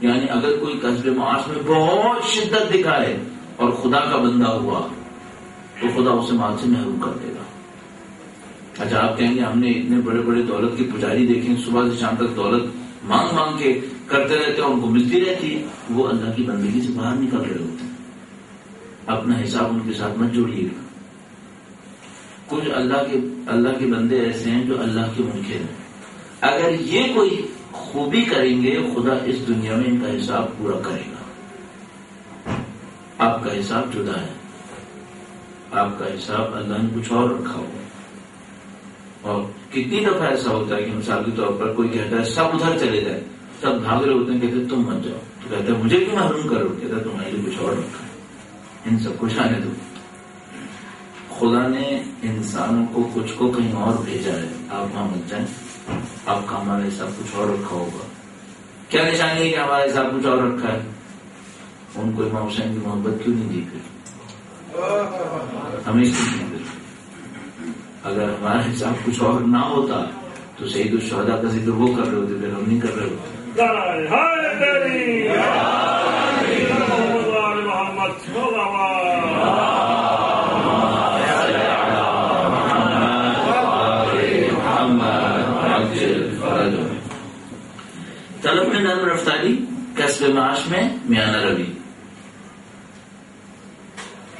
یعنی اگر کوئی کسب معاش میں بہت شدت دکھائے اور خدا کا بندہ ہوا تو خدا اسے مال سے محروم کر دے گا. اچھا، آپ کہیں گے ہم نے اتنے بڑے بڑے دولت کے پجاری دیکھیں، صبح سے شام تک دولت مانگ مانگ کے کرتے رہتے ہیں، ان کو ملتی رہتی ہے. وہ اللہ کی بندگی سے باہر نکل رہے ہوتے ہیں. اپنا حساب ان کے ساتھ مت جوڑیے گا. کچھ اللہ کے بندے ایسے ہیں جو اللہ کے منکر ہیں. اگر یہ کوئی خوبی کریں گے خدا اس دنیا میں ان کا حساب پورا کرے گا. آپ کا حساب جدا ہے. آپ کا حساب اللہ نے کچھ اور رکھا ہوا. اور کتنی دفعہ ایسا ہوتا ہے کہ مثال کے طور پر کوئی کہتا ہے سب ادھر چلے جائے، سب بھاگ رہے ہوتے ہیں، کہتے تم مت جاؤ، تو کہتا ہے مجھے کیوں محروم کرو؟ کہتا ہے تمہارے لیے کچھ اور رکھا ہے، ان سب کو جانے دو. خدا نے انسانوں کو کچھ کو کہیں اور بھیجا ہے. آپ وہاں مت جائیں، آپ کا ہمارا حساب کچھ اور رکھا ہوگا. کیا نشانی ہے کہ ہمارا حساب کچھ اور رکھا ہے؟ ان کو امام حسین کی محبت کیوں نہیں دی؟ پھر ہمیں اس کی نہیں دی. اگر ہمارا حساب کچھ اور نہ ہوتا تو سید الشہداء کا ذکر وہ کر رہے ہوتے، پھر ہم نہیں کر رہے ہوتے. طلب میں نرم رفتاری، کسب معاش میں میانہ روی.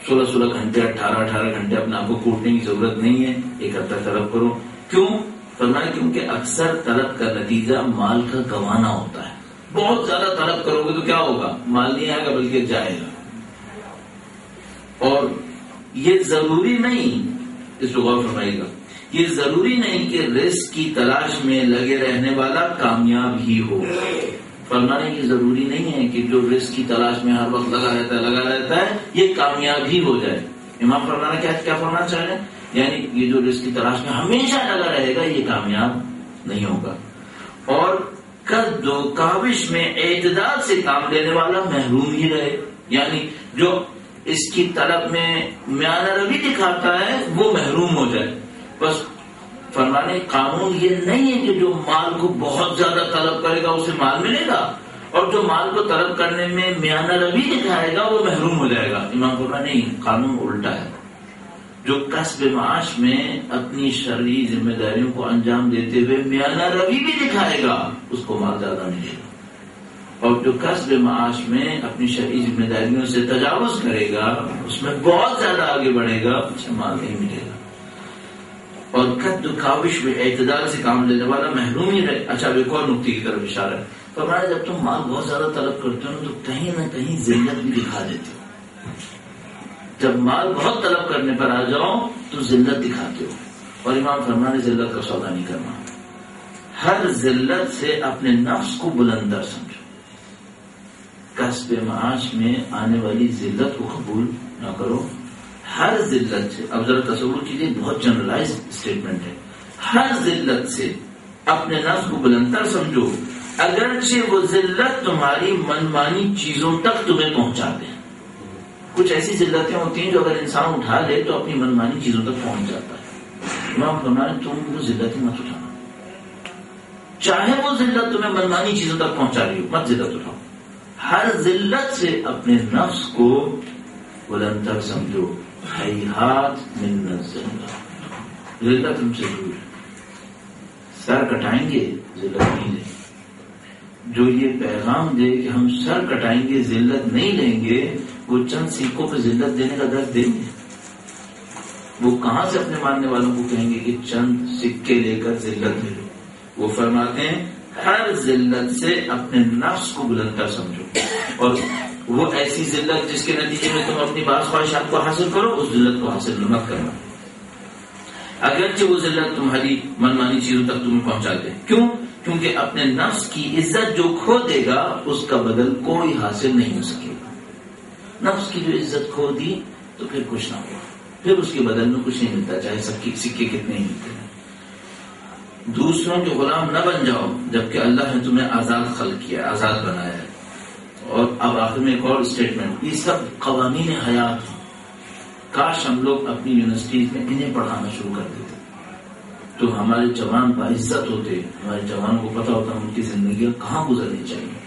16 گھنٹے 18 گھنٹے اپنے آپ کو کوٹنے کی ضرورت نہیں ہے. ایک ہفتہ طلب کرو. کیوں؟ فرمایا کیونکہ اکثر طلب کا نتیجہ مال کا گنوانا ہوتا ہے. بہت زیادہ طلب کرو گے تو کیا ہوگا؟ مال نہیں آئے گا بلکہ جائے گا. اور یہ ضروری نہیں، اس کو غور فرمائیے گا، یہ ضروری نہیں کہ رزق کی تلاش میں لگے رہنے والا کامیاب ہی ہو. فرمانے کی ضروری نہیں ہے کہ جو رزق کی تلاش میں ہر وقت لگا رہتا ہے یہ کامیاب ہی ہو جائے. امام فرمانا کیا فرمانا چاہ رہے ہیں یعنی یہ جو رزق کی تلاش میں ہمیشہ لگا رہے گا یہ کامیاب نہیں ہوگا. اور قد و کاوش میں اعتدال سے کام لینے والا محروم ہی رہے. یعنی جو اس کی طلب میں میانہ روی دکھاتا ہے وہ محروم ہو جائے. بس فرمانے قانون یہ نہیں ہے کہ جو مال کو بہت زیادہ طلب کرے گا اسے مال ملے گا، اور جو مال کو طلب کرنے میں میانہ روی دکھائے گا وہ محروم ہو جائے گا. امام فرمانے نہیں، قانون الٹا ہے. جو کسب معاش میں اپنی شرعی ذمہ داریوں کو انجام دیتے ہوئے میانہ روی بھی دکھائے گا اس کو مال زیادہ ملے گا، اور جو کسب معاش میں اپنی شرعی ذمہ داریوں سے تجاوز کرے گا اس میں بہت زیادہ آگے بڑھے گا اسے مال نہیں ملے گا. اور قد و کاوش میں اعتدال سے کام لینے والا محروم ہی رہے. اچھا ایک اور نقطے کی طرف اشارہ ہے. فرمایا جب تم مال بہت زیادہ طلب کرتے ہو تو کہیں نہ کہیں ذلت بھی دکھا دیتے ہو. جب مال بہت طلب کرنے پر آ جاؤ تو ذلت دکھاتے ہو. اور امام فرمانے ذلت کا سودا نہیں کرنا. ہر ذلت سے اپنے نفس کو بلندر سمجھو. کسب معاش میں آنے والی ذلت کو قبول نہ کرو. ہر ذلت سے، اب ذرا تصور کیجیے، بہت جنرلائز اسٹیٹمنٹ ہے. ہر ذلت سے اپنے نفس کو بلندر سمجھو اگرچہ وہ ذلت تمہاری منمانی چیزوں تک تمہیں پہنچا دے. کچھ ایسی ذلتیں ہوتی ہیں جو اگر انسان اٹھا لے تو اپنی منمانی چیزوں تک پہنچ جاتا ہے. امام فرمانے تم وہ ذلتیں مت اٹھانا. چاہے وہ ذلت تمہیں منمانی چیزوں تک پہنچا رہی ہو، مت ذلت اٹھاؤ. ہر ذلت سے اپنے نفس کو بلندر سمجھو. ہیہات من الذلت، ذلت تم سے دور. سر کٹائیں گے ذلت نہیں لیں. جو یہ پیغام دے کہ ہم سر کٹائیں گے ذلت نہیں لیں گے، وہ چند سکوں پہ ذلت دینے کا درد دیں گے. وہ کہاں سے اپنے ماننے والوں کو کہیں گے کہ چند سکے لے کر ذلت لے لو. وہ فرماتے ہیں ہر ذلت سے اپنے نفس کو بلندر سمجھو. اور وہ ایسی ذلت جس کے نتیجے میں تم اپنی بعض خواہشات کو حاصل کرو، اس ذلت کو حاصل مت کرنا اگرچہ وہ ذلت تمہاری منمانی چیزوں تک تمہیں پہنچا دے. کیوں؟ کیونکہ اپنے نفس کی عزت جو کھو دے گا اس کا بدل کوئی حاصل نہیں ہو سکے گا. نفس کی جو عزت کھو دی تو پھر کچھ نہ ہوا، پھر اس کے بدل میں کچھ نہیں ملتا، چاہے سکے کتنے ہی ملتے ہیں. دوسروں کے غلام نہ بن جاؤ جبکہ اللہ نے تمہیں آزاد خلق کیا، آزاد بنایا ہے. اور اب آخر میں ایک اور اسٹیٹمنٹ، یہ سب قوانین حیات ہیں. کاش ہم لوگ اپنی یونیورسٹیز میں انہیں پڑھانا شروع کر دیتے تو ہمارے جوان باعزت ہوتے. ہمارے جوانوں کو پتا ہوتا ان کی زندگیاں کہاں گزرنی چاہیے.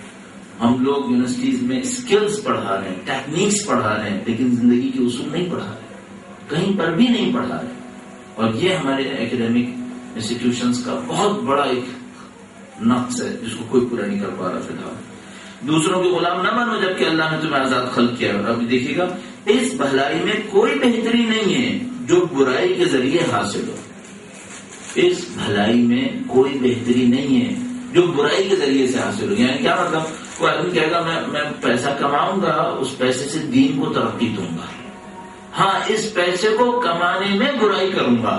ہم لوگ یونیورسٹیز میں اسکلز پڑھا رہے ہیں، ٹیکنیکس پڑھا رہے ہیں، لیکن زندگی کے اصول نہیں پڑھا رہے، کہیں پر بھی نہیں پڑھا رہے. اور یہ ہمارے ایکڈیمک انسٹیٹیوشنز کا بہت بڑا ایک نقص ہے جس کو کوئی پورا نہیں کر پا رہا. فی الحال دوسروں کے غلام نہ بنو جبکہ اللہ نے تمہیں آزاد خلق کیا. اب دیکھیے گا، اس بھلائی میں کوئی بہتری نہیں ہے جو برائی کے ذریعے حاصل ہو. اس بھلائی میں کوئی بہتری نہیں ہے جو برائی کے ذریعے سے حاصل ہو. یعنی کیا مطلب؟ کوئی آدمی کہے گا میں پیسہ کماؤں گا، اس پیسے سے دین کو ترقی دوں گا. ہاں، اس پیسے کو کمانے میں برائی کروں گا.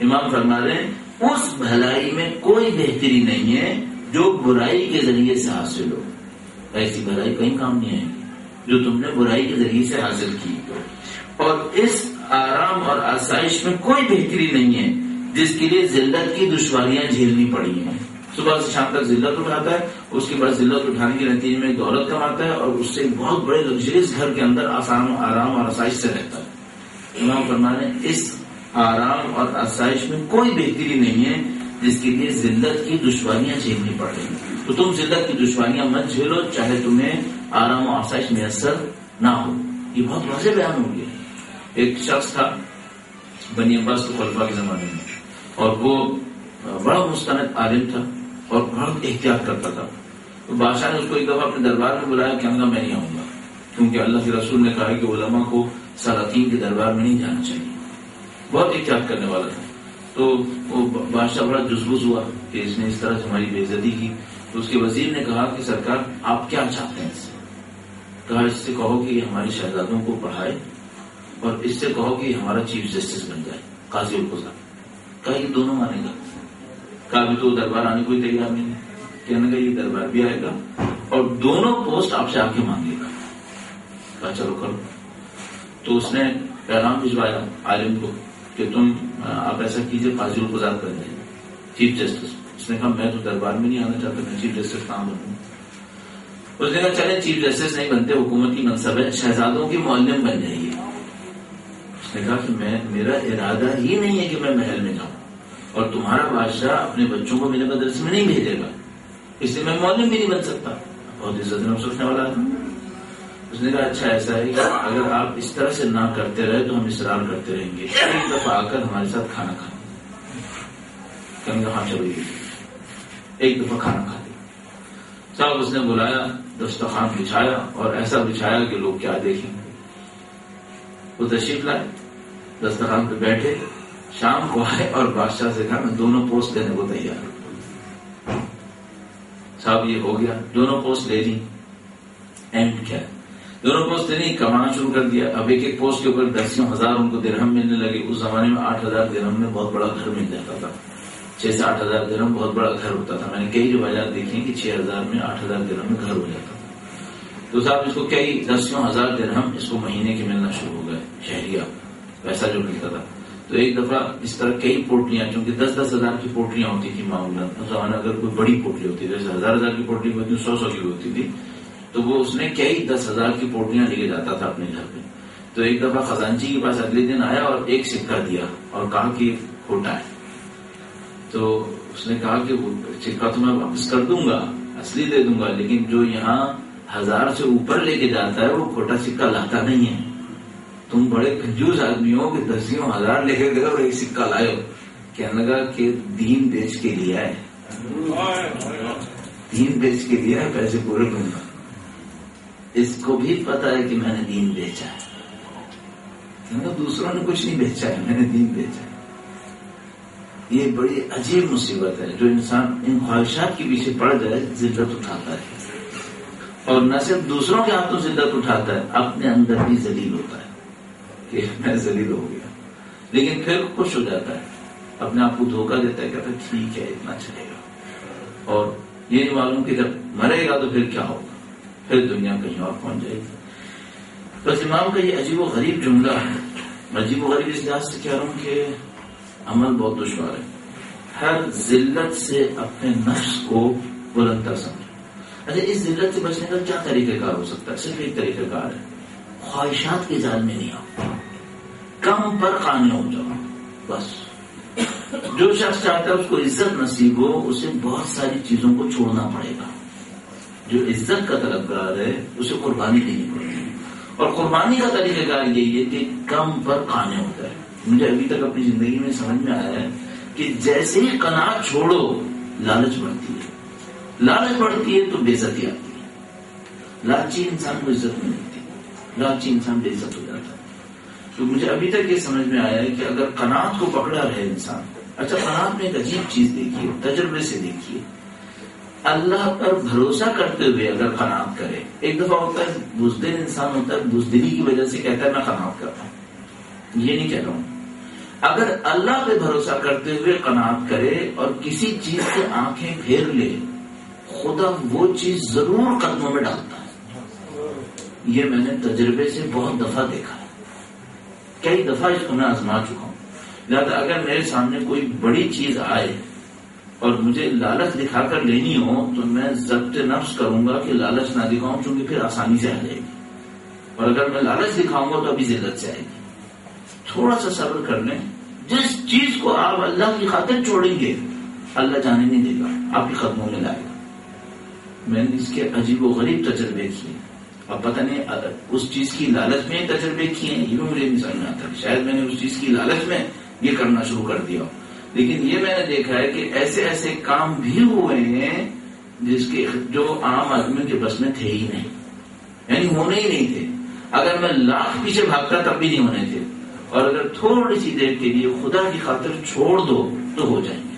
امام فرما رہے ہیں اس بھلائی میں کوئی بہتری نہیں ہے جو برائی کے ذریعے سے حاصل ہو. ایسی بھلائی کہیں کام نہیں آئے گی جو تم نے برائی کے ذریعے سے حاصل کی. اور اس آرام اور آسائش میں کوئی بہتری نہیں ہے جس کے لیے ذلت کی دشواریاں جھیلنی پڑی ہیں. صبح سے شام تک ذلت اٹھاتا ہے، اس کے بعد ذلت اٹھانے کے نتیجے میں دولت کماتا ہے اور اس سے ایک بہت بڑے لگژریس گھر کے اندر آرام اور آسائش سے رہتا ہے. امام فرمانے اس آرام اور آسائش میں کوئی بہتری نہیں ہے جس کے لیے ذلت کی دشواریاں جھیلنی پڑ رہی ہیں. تو تم ذلت کی دشواریاں مت جھیلو چاہے تمہیں آرام و آسائش میسر نہ ہو. یہ بہت واضح بیان ہو گیا. ایک شخص تھا بنی عباس کے خلفاء کے زمانے میں، اور وہ بڑا مستند عالم تھا اور بہت احتیاط کرتا تھا. تو بادشاہ نے اس کو ایک دفعہ اپنے دربار میں بلایا کہ میں نہیں آؤں گا کیونکہ اللہ کے رسول نے کہا کہ علماء کو سلاطین کے دربار میں نہیں جانا چاہیے. بہت احتیاط کرنے والا تھا. تو وہ بادشاہ بڑا جزبوز ہوا کہ اس نے اس طرح سے ہماری بے عزتی کی. تو اس کے وزیر نے کہا کہ سرکار آپ کیا چاہتے ہیں اس سے؟ کہا اس سے کہو کہ ہماری شہزادوں کو پڑھائے اور اس سے کہو کہ ہمارا چیف جسٹس بن جائے، قاضی القضاء. کہا یہ دونوں مانے گا. کہا ابھی تو دربار آنے کو ہی تیار نہیں ہے. کہنے کا یہ دربار بھی آئے گا اور دونوں پوسٹ آپ سے آ کے مانگے گا. کہا چلو کرو. تو اس نے پیغام بھجوایا عالم کو کہ آپ ایسا کیجئے قاضی القضات بن جائیے چیف جسٹس. اس نے کہا میں تو دربار میں نہیں آنا چاہتا, میں چیف جسٹس کہاں بنوں. اس نے کہا چلے چیف جسٹس نہیں بنتے, حکومتی منصب ہے, شہزادوں کی معلم بن جائیے. اس نے کہا کہ میرا ارادہ ہی نہیں ہے کہ میں محل میں جاؤں, اور تمہارا بادشاہ اپنے بچوں کو میرے مدرسے میں نہیں بھیجے گا, اس لیے میں معلم بھی نہیں بن سکتا. بہت عزت نفس رکھنے والا آدمی. اس نے کہا اچھا ایسا ہے کہ اگر آپ اس طرح سے نہ کرتے رہے تو ہم اصرار کرتے رہیں گے, ایک دفعہ آ کر ہمارے ساتھ کھانا کھانا. کہیں گے ہاں چلو ایک دفعہ کھانا کھا لیا. صاحب اس نے بلایا, دسترخوان بچھایا, اور ایسا بچھایا کہ لوگ کیا دیکھیں گے. وہ تشریف لائے, دسترخوان پہ بیٹھے, شام کو آئے اور بادشاہ سے کہا میں دونوں پوسٹ دینے کو تیار ہوں. صاحب یہ ہو گیا, دونوں پوسٹ لے لی. اینڈ کیا دونوں پوسٹ لے لی, کمانا شروع کر دیا. اب ایک ایک پوسٹ کے اوپر 10,000 ان کو درہم ملنے لگے. اس زمانے میں 8,000 درہم میں بہت بڑا گھر مل جاتا تھا. 6 سے 8,000 درہم بہت بڑا گھر ہوتا تھا. میں نے کئی روایات دیکھی کہ 6,000 میں 8,000 درہم میں گھر ہو جاتا تھا. تو صاحب اس کو کئی 10,000 درہم اس کو مہینے کے ملنا شروع ہو گئے, شہریہ پیسہ جو ملتا تھا. تو ایک دفعہ اس طرح کئی پوٹلیاں, کیونکہ 10,000 کی پوٹلیاں ہوتی تھی معمولاً اس زمانے, اگر کوئی بڑی پوٹلی ہوتی تھی جیسے 1,000 کی پوٹلی ہوتی تھی, 100 کی ہوتی تھی, تو وہ اس نے کئی 10,000 کی پوٹلیاں لے کے جاتا تھا اپنے گھر پہ. تو ایک دفعہ خزانچی کے پاس اگلے دن آیا اور ایک سکہ دیا اور کہا کہ کھوٹا ہے. تو اس نے کہا کہ وہ سکہ تو میں واپس کر دوں گا, اصلی دے دوں گا, لیکن جو یہاں 1,000 سے اوپر لے کے جاتا ہے وہ کھوٹا سکہ لاتا نہیں ہے. تم بڑے کنجوس آدمی ہو کہ 10,000 لے کے گئے اور ایک سکہ لائے ہو. کہنے لگا کہ دین بیچ کے لیا ہے, دین بیچ کے لیا ہے, پیسے پورے دوں گا. اس کو بھی پتا ہے کہ میں نے دین بیچا ہے. دوسروں نے کچھ نہیں بیچا ہے, میں نے دین بیچا ہے. یہ بڑی عجیب مصیبت ہے, جو انسان ان خواہشات کے پیچھے پڑ جائے ذلت اٹھاتا ہے, اور نہ صرف دوسروں کے ہاتھوں ذلت اٹھاتا ہے, اپنے اندر بھی ذلیل ہوتا ہے کہ میں ذلیل ہو گیا. لیکن پھر خوش ہو جاتا ہے, اپنے آپ کو دھوکہ دیتا ہے, کہتا ہے ٹھیک ہے اتنا چلے گا, اور یہ نہیں معلوم کہ جب مرے گا تو پھر کیا ہوگا, پھر دنیا کہیں اور پہنچ جائے گی. بس امام کا یہ عجیب و غریب جملہ ہے. عجیب و غریب اس لحاظ سے کہہ رہا ہوں کہ عمل بہت دشوار ہے. ہر ذلت سے اپنے نفس کو بلندر سمجھو. اچھا اس ذلت سے بچنے کا کیا طریقہ کار ہو سکتا ہے؟ صرف ایک طریقہ کار ہے, خواہشات کے جال میں نہیں آؤ, کم پر قانع ہو جاؤ. بس جو شخص چاہتا ہے اس کو عزت نصیب ہو, اسے بہت ساری چیزوں کو چھوڑنا پڑے گا. جو عزت کا طلبگار ہے اسے قربانی دینی پڑے گی, اور قربانی کا طریقہ کار یہی ہے کہ کم پر قانع ہوتا ہے. مجھے ابھی تک اپنی زندگی میں سمجھ میں آیا ہے کہ جیسے ہی قناعت چھوڑو لالچ بڑھتی ہے, لالچ بڑھتی ہے تو بے عزتی آتی ہے. لالچی انسان کو عزت نہیں ملتی, لالچی انسان بے عزت ہو جاتا ہے. تو مجھے ابھی تک یہ سمجھ میں آیا ہے کہ اگر قناعت کو پکڑا رہے انسان. اچھا قناعت میں ایک عجیب چیز دیکھیے, تجربے سے دیکھیے, اللہ پر بھروسہ کرتے ہوئے اگر قناعت کرے. ایک دفعہ ہوتا ہے بزدل انسان ہوتا ہے, بزدلی کی وجہ سے کہتا ہے میں قناعت کرتا ہوں. یہ نہیں کہہ رہا ہوں. اگر اللہ پہ بھروسہ کرتے ہوئے قناعت کرے اور کسی چیز سے آنکھیں پھیر لے, خدا وہ چیز ضرور قدموں میں ڈالتا ہے. یہ میں نے تجربے سے بہت دفعہ دیکھا ہے, کئی دفعہ اس کو میں آزما چکا ہوں. لہٰذا اگر میرے سامنے کوئی بڑی چیز آئے اور مجھے لالچ دکھا کر لینی ہو تو میں ضبط نفس کروں گا کہ لالچ نہ دکھاؤں, چونکہ پھر آسانی سے آ جائے گی. اور اگر میں لالچ دکھاؤں گا تو ابھی ذلت سے آئے گی. تھوڑا سا صبر کر لیں. جس چیز کو آپ اللہ کی خاطر چھوڑیں گے اللہ جانے نہیں دے گا, آپ کے قدموں میں لائے گا. میں نے اس کے عجیب و غریب تجربے کیے. اب پتہ نہیں اس چیز کی لالچ میں تجربے کیے ہیں, یہ بھی مجھے نہیں سمجھ میں آتا. شاید میں نے اس چیز کی لالچ میں یہ کرنا شروع کر دیا, لیکن یہ میں نے دیکھا ہے کہ ایسے ایسے کام بھی ہوئے ہیں جس کے جو عام آدمی کے بس میں تھے ہی نہیں, یعنی ہونے ہی نہیں تھے. اگر میں لاکھ پیچھے بھاگتا تب بھی نہیں ہونے تھے, اور اگر تھوڑی سی دیر کے لیے خدا کی خاطر چھوڑ دو تو ہو جائیں گے.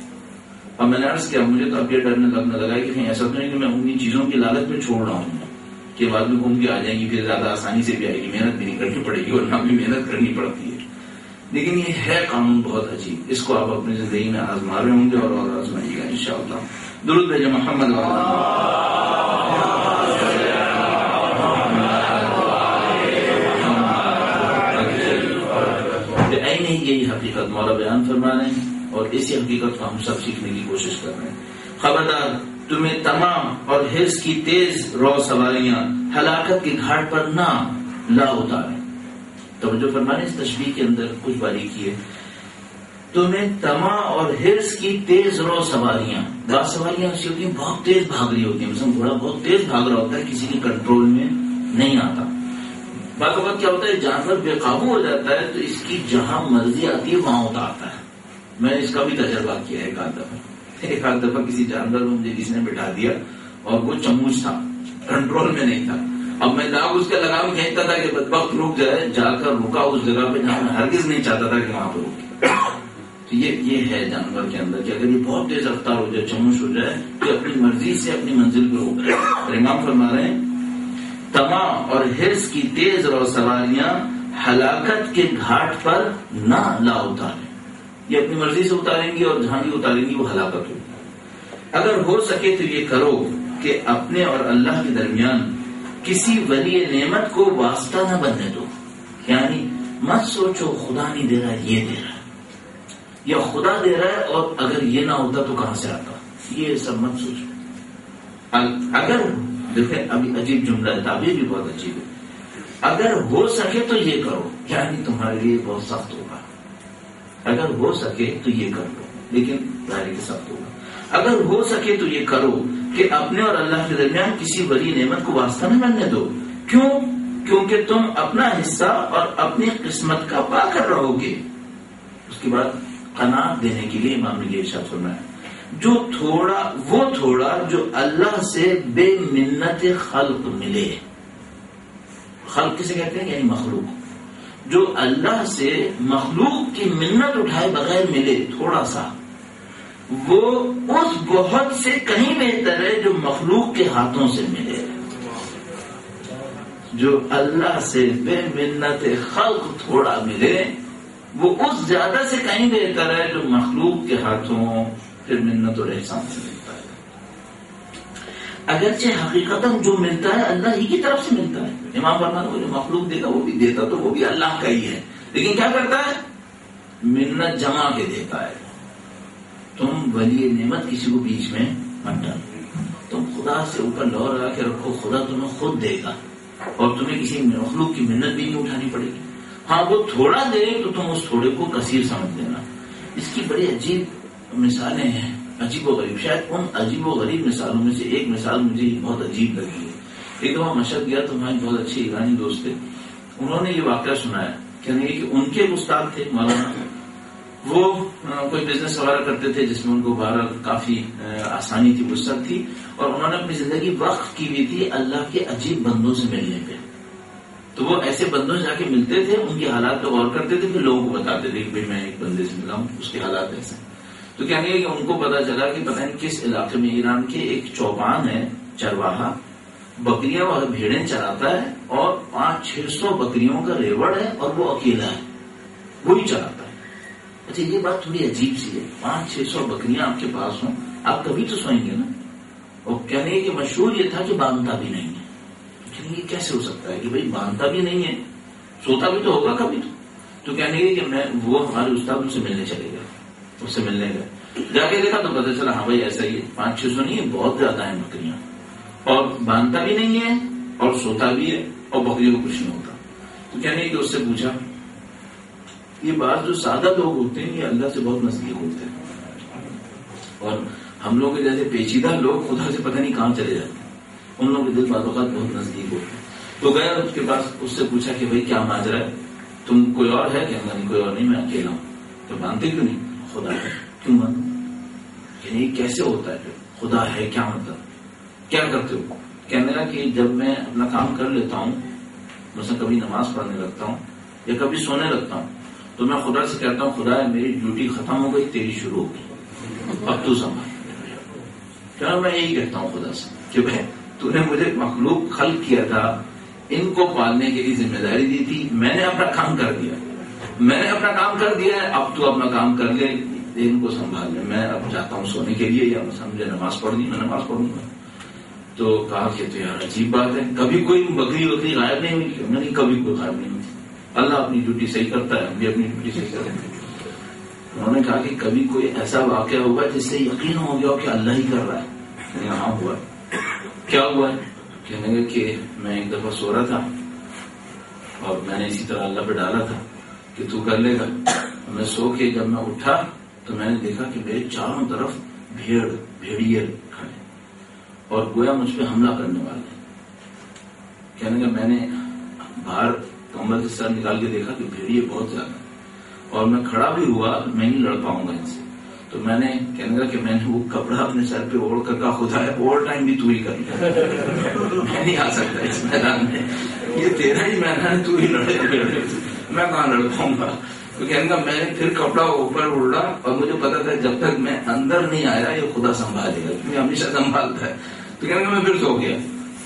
اور میں نے عرض کیا, مجھے تو اب یہ ڈرنے لگنے لگا کہ کہیں ایسا تو نہیں کہ میں انہیں چیزوں کی لالچ میں چھوڑ رہا ہوں کہ بعد میں گھوم کے آ جائیں گی, پھر زیادہ آسانی سے بھی آئے گی, محنت بھی نہیں کرنی پڑے گی, اور نہ بھی محنت کرنی پڑتی ہے. لیکن یہ ہے قانون بہت عجیب, اس کو آپ اپنی زندگی میں آزما رہے ہوں گے اور آزمائیے گا انشاءاللہ. درود بھیجیں محمد نہیں. یہی حقیقت مولا بیان فرما رہے ہیں اور اسی حقیقت کو ہم سب سیکھنے کی کوشش کر رہے ہیں. خبردار تمہیں تمام اور حرص کی تیز رو سواریاں ہلاکت کے گھاٹ پر نہ لا اتاریں. توجہ فرمانے اس تشبیہ کے اندر کچھ باریکی ہے. تمہیں تما اور حرص کی تیز رو سواریاں، بعض سواریاں ایسی ہوتی ہیں بہت تیز بھاگ رہی ہوتی ہیں، مثلا گھوڑا بہت تیز بھاگ رہا ہوتا ہے، کسی کے کنٹرول میں نہیں آتا. بعض اوقات کیا ہوتا ہے جانور بے قابو ہو جاتا ہے تو اس کی جہاں مرضی آتی ہے وہاں اتارتا ہے. میں نے اس کا بھی تجربہ کیا ہے ایک آدھ دفعہ کسی جانور میں مجھے کسی نے بٹھا دیا اور وہ چموچ تھا، کنٹرول میں نہیں تھا. اب میں داغ اس کا لگام کھینچتا تھا کہ بدبخت رک جائے، جا کر رکا اس جگہ پہ جہاں میں ہرگز نہیں چاہتا تھا کہ وہاں پہ رکے. تو یہ ہے جانور کے اندر کہ اگر یہ بہت تیز رفتار ہو جائے، چموش ہو جائے تو اپنی مرضی سے اپنی منزل پہ روک جائے. اور امام فرما رہے ہیں تما اور حرص کی تیز رو سواریاں ہلاکت کے گھاٹ پر نہ لا اتاریں. یہ اپنی مرضی سے اتاریں گی اور جہاں بھی اتاریں گی وہ ہلاکت ہوگی. اگر ہو سکے تو یہ کرو کہ اپنے اور اللہ کے درمیان کسی ولی نعمت کو واسطہ نہ بننے دو. یعنی مت سوچو خدا نہیں دے رہا یہ دے رہا ہے، یا خدا دے رہا ہے اور اگر یہ نہ ہوتا تو کہاں سے آتا، یہ سب مت سوچو. اگر دیکھیں ابھی عجیب جملہ ہے، تعبیر بھی بہت عجیب ہے. اگر ہو سکے تو یہ کرو، یعنی تمہارے لیے بہت سخت ہوگا. اگر ہو سکے تو یہ کر لو، لیکن ظاہر کے سخت ہوگا. اگر ہو سکے تو یہ کرو کہ اپنے اور اللہ کے درمیان کسی بڑی نعمت کو واسطہ نہ بننے دو. کیوں؟ کیونکہ تم اپنا حصہ اور اپنی قسمت کا پا کر رہو گے. اس کے بعد قناعت دینے کے لیے امام نے یہ ارشاد فرمایا وہ تھوڑا جو اللہ سے بے منت خلق ملے. خلق کسے کہتے ہیں؟ یعنی مخلوق. جو اللہ سے مخلوق کی منت اٹھائے بغیر ملے تھوڑا سا، وہ اس بہت سے کہیں بہتر ہے جو مخلوق کے ہاتھوں سے ملے. جو اللہ سے بے منت خلق تھوڑا ملے وہ اس زیادہ سے کہیں بہتر ہے جو مخلوق کے ہاتھوں پھر منت اور احسان سے ملتا ہے. اگرچہ حقیقتاً جو ملتا ہے اللہ ہی کی طرف سے ملتا ہے. امام فرماتے ہیں جو مخلوق دیتا وہ بھی دیتا تو وہ بھی اللہ کا ہی ہے، لیکن کیا کرتا ہے؟ منت جمع کے دیتا ہے. تم ولی نعمت کسی کو بیچ میں مت ڈالو، تم خدا سے اوپر لو لگا کے رکھو، خدا تمہیں خود دے گا اور تمہیں کسی مخلوق کی منت بھی نہیں اٹھانی پڑے گی. ہاں وہ تھوڑا دے تو تم اس تھوڑے کو کثیر سمجھ لینا. اس کی بڑی عجیب مثالیں ہیں، عجیب و غریب. شاید ان عجیب و غریب مثالوں میں سے ایک مثال مجھے بہت عجیب لگی ہے. ایک دفعہ مشہد گیا تو ہمارے بہت اچھے ایرانی دوست تھے، انہوں نے یہ واقعہ سنایا کہنے کہ ان کے استاد تھے مولانا، وہ کوئی بزنس وغیرہ کرتے تھے جس میں ان کو بہرحال کافی آسانی تھی، وسعت تھی، اور انہوں نے اپنی زندگی وقف کی ہوئی تھی اللہ کے عجیب بندوں سے ملنے پہ. تو وہ ایسے بندوں سے جا کے ملتے تھے، ان کے حالات پہ غور کرتے تھے، پھر لوگوں کو بتاتے تھے کہ بھائی میں ایک بندے سے ملا ہوں، اس کے حالات ایسے. تو کہنے کہ ان کو پتا چلا کہ پتہ نہیں کس علاقے میں ایران کے ایک چوپان ہے چرواہا، بکریاں اور بھیڑیں چراتا ہے اور 500-600 بکریوں کا ریوڑ ہے اور وہ اکیلا ہے، وہی چراتا ہے. اچھا یہ بات تھوڑی عجیب سی ہے، 500-600 بکریاں آپ کے پاس ہوں، آپ کبھی تو سوئیں گے نا. اور کہنے کہ مشہور یہ تھا کہ باندھتا بھی نہیں ہے. یہ کیسے ہو سکتا ہے کہ بھائی باندھتا بھی نہیں ہے، سوتا بھی تو ہوگا کبھی تو کہنے کہ میں وہ ہمارے استاد ان سے ملنے چلے گئے، اس سے ملنے گئے، جا کے دیکھا تو پتہ چلا ہاں بھائی ایسا ہی ہے، 500-600 نہیں ہے، بہت زیادہ ہیں بکریاں، اور باندھتا بھی نہیں ہے اور سوتا بھی ہے اور بکریوں کو کچھ نہیں ہوتا. تو کہنے کہ اس سے پوچھا یہ بات جو سادہ لوگ ہوتے ہیں یہ اللہ سے بہت نزدیک ہوتے ہیں، اور ہم لوگ جیسے پیچیدہ لوگ خدا سے پتہ نہیں کہاں چلے جاتے ہیں، ان لوگوں کے دل بعض اوقات بہت نزدیک ہوتے ہیں. تو گیا اس کے پاس، اس سے پوچھا کہ بھائی کیا ماجرا ہے، تم کوئی اور ہے؟ کہ نہیں کوئی اور نہیں، میں اکیلا ہوں. تو مانتے کیوں نہیں؟ خدا ہے. کیوں مانتے؟ یعنی کیسے ہوتا ہے؟ خدا ہے کیا مطلب؟ کیا کرتے ہو؟ کہنے لگا کہ جب میں اپنا کام کر لیتا ہوں، مثلا کبھی نماز پڑھنے لگتا ہوں یا کبھی سونے لگتا ہوں، تو میں خدا سے کہتا ہوں خدا ہے میری ڈیوٹی ختم ہو گئی، تیری شروع ہو گئی، اب تو سنبھال. کیا میں یہی کہتا ہوں خدا سے کہ بھائی تو نے مجھے مخلوق خلق کیا تھا، ان کو پالنے کے لیے ذمہ داری دی تھی، میں نے اپنا کام کر دیا، میں نے اپنا کام کر دیا ہے، اب تو اپنا کام کر لے، ان کو سنبھال لے. میں اب جاتا ہوں سونے کے لیے، یا مجھے نماز پڑھنی، میں نماز پڑھوں گا. تو کہا کہ تو یار عجیب بات ہے، کبھی کوئی بکری غائب نہیں ہوئی؟ میں نہیں، کبھی کوئی غائب نہیں ہوئی. اللہ اپنی ڈیوٹی صحیح کرتا ہے، ہم بھی اپنی ڈیوٹی صحیح کریں گے. انہوں نے کہا کہ کبھی کوئی ایسا واقعہ ہوا جس سے یقین ہو گیا کہ اللہ ہی کر رہا ہے؟ ہاں ہوا. کیا ہوا ہے؟ کہنے لگے کہ میں ایک دفعہ سو رہا تھا اور میں نے اسی طرح اللہ پہ ڈالا تھا کہ تو کر لے گا. میں سو کے جب میں اٹھا تو میں نے دیکھا کہ میرے چاروں طرف بھیڑیے کھڑے اور گویا مجھ پہ حملہ کرنے والے. کہنے لگا میں نے باہر کمبل سے سر نکال کے دیکھا کہ بھیڑیے بہت زیادہ اور میں کھڑا بھی ہوا میں نہیں لڑ پاؤں گا ان سے. تو میں نے کہنے لگا کہ میں نے وہ کپڑا اپنے سر پہ اوڑھ کر کہا خدا ہے اوور ٹائم بھی تو ہی کر لیا میں نہیں آ سکتا اس میدان میں, یہ تیرا ہی میدان ہے, تو ہی لڑے, میں کہاں لڑ پاؤں گا. تو کہنے کا میں نے پھر کپڑا اوپر اڑا اور مجھے پتا تھا جب تک میں اندر نہیں آیا یہ خدا سنبھالے گا کیونکہ ہمیشہ سنبھالتا ہے. تو کہنے کا میں پھر سو گیا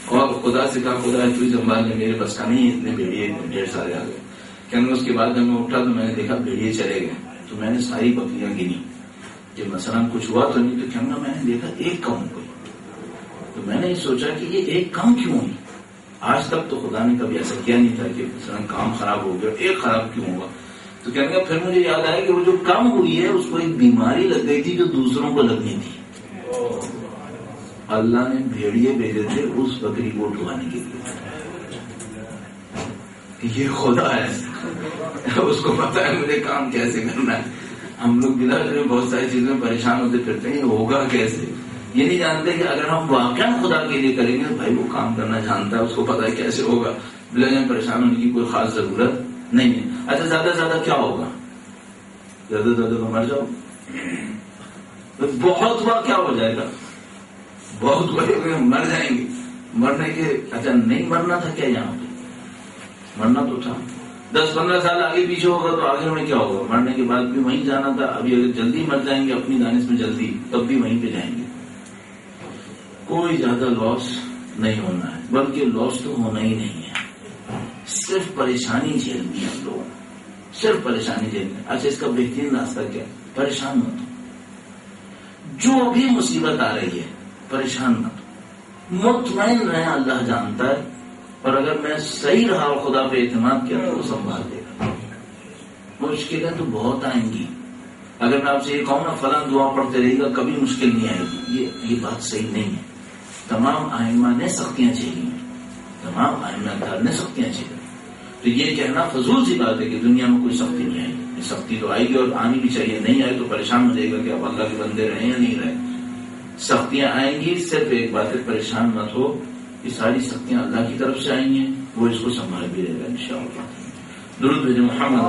اور خدا سے کہا خدا ہے تو ہی سنبھال لے, میرے بس کا نہیں, اتنے بھیڑیے ڈھیر سارے آ گئے. کہنے اس کے بعد جب میں اٹھا تو میں نے دیکھا بھیڑیے چلے گئے. تو میں نے ساری بکریاں گنی کہ مثلا کچھ ہوا تو نہیں. تو کہنا میں نے دیکھا ایک کم ہوئی. تو میں نے سوچا کہ یہ ایک کم کیوں ہوئی, آج تک تو خدا نے کبھی ایسا کیا نہیں تھا کہ مثلا کام خراب ہو گیا ایک خراب کیوں ہوا. تو کہنے کا پھر مجھے یاد آیا کہ وہ جو کم ہوئی ہے اس کو ایک بیماری لگ گئی تھی جو دوسروں کو لگنی تھی. اللہ نے بھیڑیے بھیجے تھے اس بکری کو اٹھوانے کے لیے. یہ خدا ہے, اس کو پتا ہے مجھے کام کیسے کرنا ہے. ہم لوگ بلا میں بہت ساری چیزیں پریشان ہوتے پھرتے ہیں, یہ ہوگا کیسے, یہ نہیں جانتے کہ اگر ہم واقعا خدا کے لیے کریں گے بھائی وہ کام کرنا جانتا ہے, اس کو پتا ہے کیسے ہوگا. بلا میں پریشان ہونے کی کوئی خاص ضرورت نہیں ہے. اچھا زیادہ سے زیادہ کیا ہوگا, زیادہ سے زیادہ تو مر جاؤ, بہت ہوا کیا ہو جائے گا, بہت بڑے مر جائیں گے. مرنے کے اچھا نہیں مرنا تھا کیا, یہاں پہ مرنا تو تھا. 10-15 سال آگے پیچھے ہوگا تو آگے میں کیا ہوگا, مرنے کے بعد بھی وہیں جانا تھا. ابھی اگر جلدی مر جائیں گے اپنی دانش میں جلدی تب بھی وہیں پہ جائیں گے. کوئی زیادہ لاس نہیں ہونا ہے, بلکہ لاس تو ہونا ہی نہیں ہے, صرف پریشانی جھیلنی ہے ہم لوگوں, صرف پریشانی جھیلنی ہے. اچھا اس کا بہترین راستہ کیا, پریشان مت ہو. جو بھی مصیبت آ رہی ہے پریشان مت ہو, مطمئن رہے اللہ جانتا ہے, اور اگر میں صحیح رہا اور خدا پہ اعتماد کیا تو وہ سنبھال دے گا. مشکلیں تو بہت آئیں گی. اگر میں آپ سے یہ کہوں نا فلاں دعا پڑھتے رہے گا کبھی مشکل نہیں آئے گی, یہ بات صحیح نہیں ہے. تمام ائمہ نے سختیاں جھیلی ہیں, تمام ائمہ گھر نے سختیاں جھیلی. تو یہ کہنا فضول سی بات ہے کہ دنیا میں کوئی سختی نہیں آئے گی. سختی تو آئے گی اور آنی بھی چاہیے, نہیں آئے تو پریشان ہو جائے گا کہ اب اللہ کے بندے رہے یا نہیں رہے. سختیاں آئیں گی, صرف ایک بات ہے پریشان مت ہو, یہ ساری سختیاں اللہ کی طرف سے آئی ہیں, وہ اس کو سنبھال بھی رہے گا انشاءاللہ. درود بھیجیں محمد.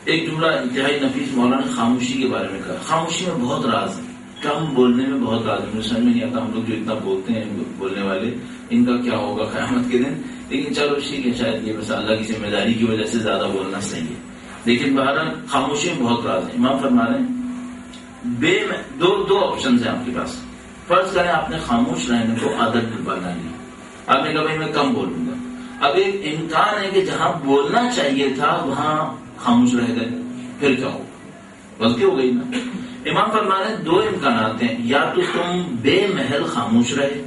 ایک جملہ انتہائی نفیس مولانا نے خاموشی کے بارے میں کہا. خاموشی میں بہت راز ہے, کم بولنے میں بہت راز ہے. مجھے سمجھ میں نہیں آتا ہم لوگ جو اتنا بولتے ہیں بولنے والے, ان کا کیا ہوگا قیامت کے دن. لیکن چلو ٹھیک ہے, شاید یہ بس اللہ کی ذمہ داری کی وجہ سے زیادہ بولنا صحیح ہے. لیکن بہرحال خاموشی میں بہت راز ہے. امام فرما رہے ہیں دو آپشن ہیں آپ کے پاس. فرض کریں آپ نے خاموش رہنے کو عادت بنا لی, آپ نے کہا بھائی میں کم بولوں گا. اب ایک امکان ہے کہ جہاں بولنا چاہیے تھا وہاں خاموش رہ گئے, پھر کیا ہو, غلطی ہو گئی نا. امام فرما رہے ہیں دو امکانات ہیں, یا تو تم بے محل خاموش رہے,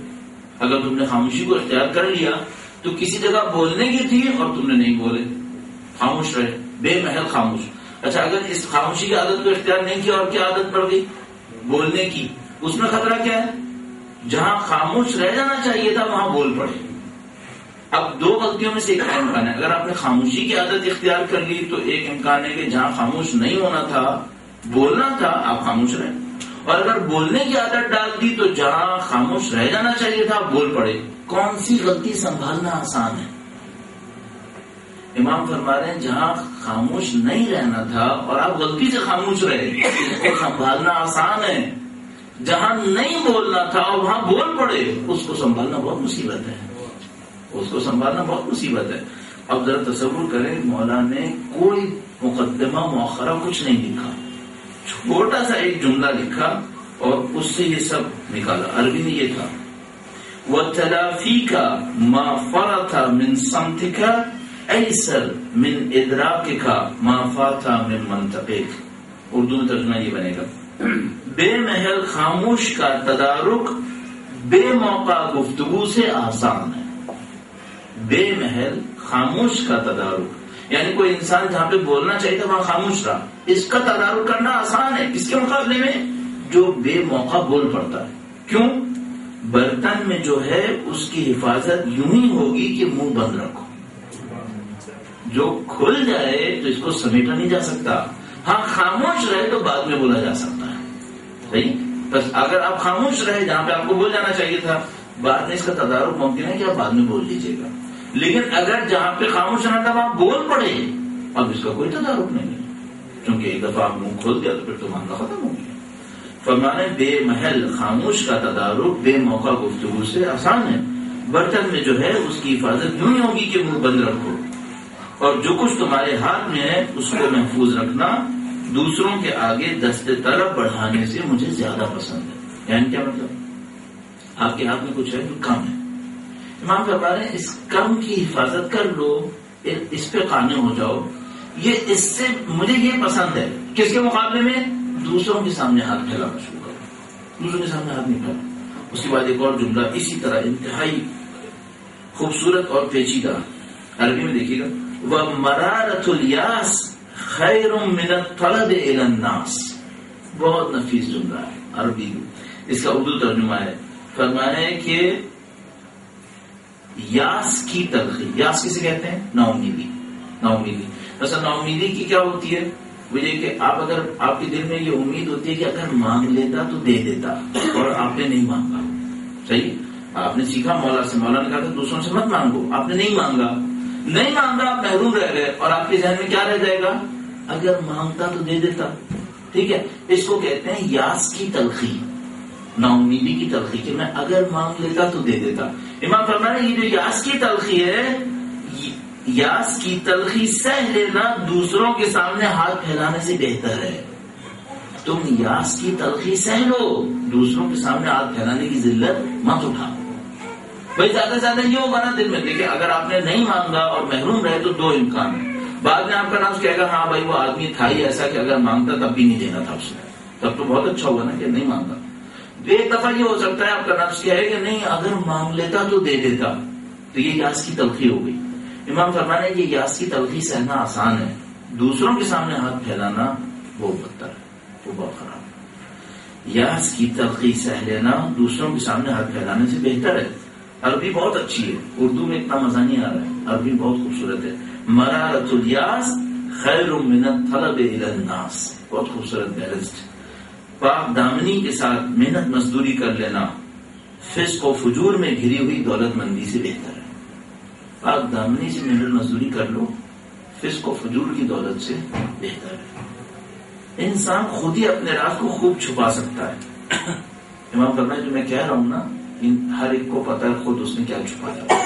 اگر تم نے خاموشی کو اختیار کر لیا تو کسی جگہ بولنے کی تھی اور تم نے نہیں بولے, خاموش رہے, بے محل خاموش. اچھا اگر اس خاموشی کی عادت کو اختیار نہیں کیا اور کیا عادت پڑ گئی, بولنے کی, اس میں خطرہ کیا ہے, جہاں خاموش رہ جانا چاہیے تھا وہاں بول پڑے. اب دو غلطیوں میں سے ایک امکان ہے, اگر آپ نے خاموشی کی عادت اختیار کر لی تو ایک امکان ہے کہ جہاں خاموش نہیں ہونا تھا بولنا تھا آپ خاموش رہے, اور اگر بولنے کی عادت ڈال دی تو جہاں خاموش رہ جانا چاہیے تھا آپ بول پڑے. کون سی غلطی سنبھالنا آسان ہے؟ امام فرما رہے ہیں جہاں خاموش نہیں رہنا تھا اور آپ غلطی سے خاموش رہے اس کو سنبھالنا آسان ہے. جہاں نہیں بولنا تھا اور وہاں بول پڑے اس کو سنبھالنا بہت مصیبت ہے, اس کو سنبھالنا بہت مصیبت ہے. اب ذرا تصور کریں, مولا نے کوئی مقدمہ مؤخرہ کچھ نہیں لکھا, چھوٹا سا ایک جملہ لکھا اور اس سے یہ سب نکالا. عربی میں یہ تھا وَتَلَافِيكَ مَا فَرَطَ مِن صَمْتِكَ أَيْسَرْ مِن إِدْرَاكِكَ مَا فَاتَ مِن مَنْطِقِكَ. اردو میں ترجمہ یہ بنے گا, بے محل خاموش کا تدارک بے موقع گفتگو سے آسان ہے. بے محل خاموش کا تدارک، یعنی کوئی انسان جہاں پہ بولنا چاہیے تھا وہاں خاموش رہا، اس کا تدارک کرنا آسان ہے. کس کے مقابلے میں؟ جو بے موقع بول پڑتا ہے. کیوں؟ برتن میں جو ہے اس کی حفاظت یوں ہی ہوگی کہ منہ بند رکھو. جو کھل جائے تو اس کو سمیٹا نہیں جا سکتا. ہاں خاموش رہے تو بعد میں بولا جا سکتا ہے. صحیح؟ بس اگر آپ خاموش رہے جہاں پہ آپ کو بول جانا چاہیے تھا، بعد میں اس کا تدارک ممکن ہے کہ آپ بعد میں بول لیجیے گا. لیکن اگر جہاں پہ خاموش رہنا تھا وہاں بول پڑے، اب اس کا کوئی تدارک نہیں ہے، کیونکہ ایک دفعہ آپ منہ کھول گیا تو پھر تو معاملہ ختم ہو گیا. فرمانے بے محل خاموش کا تدارک بے موقع گفتگو سے آسان ہے. برتن میں جو ہے اس کی حفاظت یوں ہی ہوگی کہ منہ بند رکھو، اور جو کچھ تمہارے ہاتھ میں ہے اس کو محفوظ رکھنا دوسروں کے آگے دست طلب بڑھانے سے مجھے زیادہ پسند ہے. یعنی کیا مطلب؟ آپ کے ہاتھ میں کچھ ہے جو کم ہے، امام فرما رہے ہیں اس کم کی حفاظت کر لو، اس پہ قانع ہو جاؤ. یہ اس سے مجھے یہ پسند ہے. کس کے مقابلے میں؟ دوسروں کے سامنے ہاتھ پھیلانا شروع کرو. دوسروں کے سامنے ہاتھ نہیں پھیلا. اس کے بعد ایک اور جملہ اسی طرح انتہائی خوبصورت اور پیچیدہ، عربی میں دیکھیے گا، وَمَرَارَةُ الْيَاسِ خَيْرٌ مِّنَ الطَّلَبِ إِلَى النَّاسِ. بہت نفیس جملہ ہے عربی. اس کا اردو ترجمہ ہے، فرمانے کہ یاس کی تلخی، یاس کسے کہتے ہیں؟ نا امیدی. نا امیدی مثلا نا امیدی کی کیا ہوتی ہے؟ وہ یہ کہ آپ اگر آپ کے دل میں یہ امید ہوتی ہے کہ اگر مانگ لیتا تو دے دیتا، اور آپ نے نہیں مانگا. صحیح؟ آپ نے سیکھا مولا سے، مولا نے کہا تھا دوسروں سے مت مانگو، آپ نے نہیں مانگا، نہیں مانگا، آپ محروم رہ گئے، اور آپ کے ذہن میں کیا رہ جائے گا؟ اگر مانگتا تو دے دیتا. ٹھیک ہے، اس کو کہتے ہیں یاس کی تلخی، نا امیدی کی تلخی، کہ میں اگر مانگ لیتا تو دے دیتا. امام فرما رہے ہیں یہ جو یاس کی تلخی ہے، یاس کی تلخی سہ لینا دوسروں کے سامنے ہاتھ پھیلانے سے بہتر ہے. تم یاس کی تلخی سہ لو، دوسروں کے سامنے ہاتھ پھیلانے کی ذلت مت اٹھاؤ. بھائی زیادہ سے زیادہ یہ ہوگا نا دل میں، دیکھیں اگر آپ نے نہیں مانگا اور محروم رہے تو دو امکان ہے. بعد میں آپ کا نام کہے گا ہاں بھائی وہ آدمی تھا ہی ایسا کہ اگر مانگتا تب بھی نہیں دینا تھا اس نے، تب تو بہت اچھا ہوگا نا کہ نہیں مانگا. ایک دفعہ یہ ہو سکتا ہے آپ کا نفس کیا ہے کہ نہیں اگر مانگ لیتا تو دے دیتا، تو یہ یاس کی تلخی ہو گئی. امام فرمانے یہ یاس کی تلخی سہنا آسان ہے، دوسروں کے سامنے ہاتھ پھیلانا وہ بدتر ہے، وہ بہت خراب ہے. یاس کی تلخی سہ لینا دوسروں کے سامنے ہاتھ پھیلانے سے بہتر ہے. عربی بہت اچھی ہے، اردو میں اتنا مزہ نہیں آ رہا ہے، عربی بہت خوبصورت ہے. مرارۃ الیاس خیر من الطلب الی الناس، بہت خوبصورت بیلنسڈ. پاک دامنی کے ساتھ محنت مزدوری کر لینا فسق و فجور میں گھری ہوئی دولت مندی سے بہتر ہے. پاک دامنی سے محنت مزدوری کر لو، فسق و فجور کی دولت سے بہتر ہے. انسان خود ہی اپنے راز کو خوب چھپا سکتا ہے. امام فرمایا جو میں کہہ رہا ہوں نا، ہر ایک کو پتا ہے خود اس نے کیا چھپایا.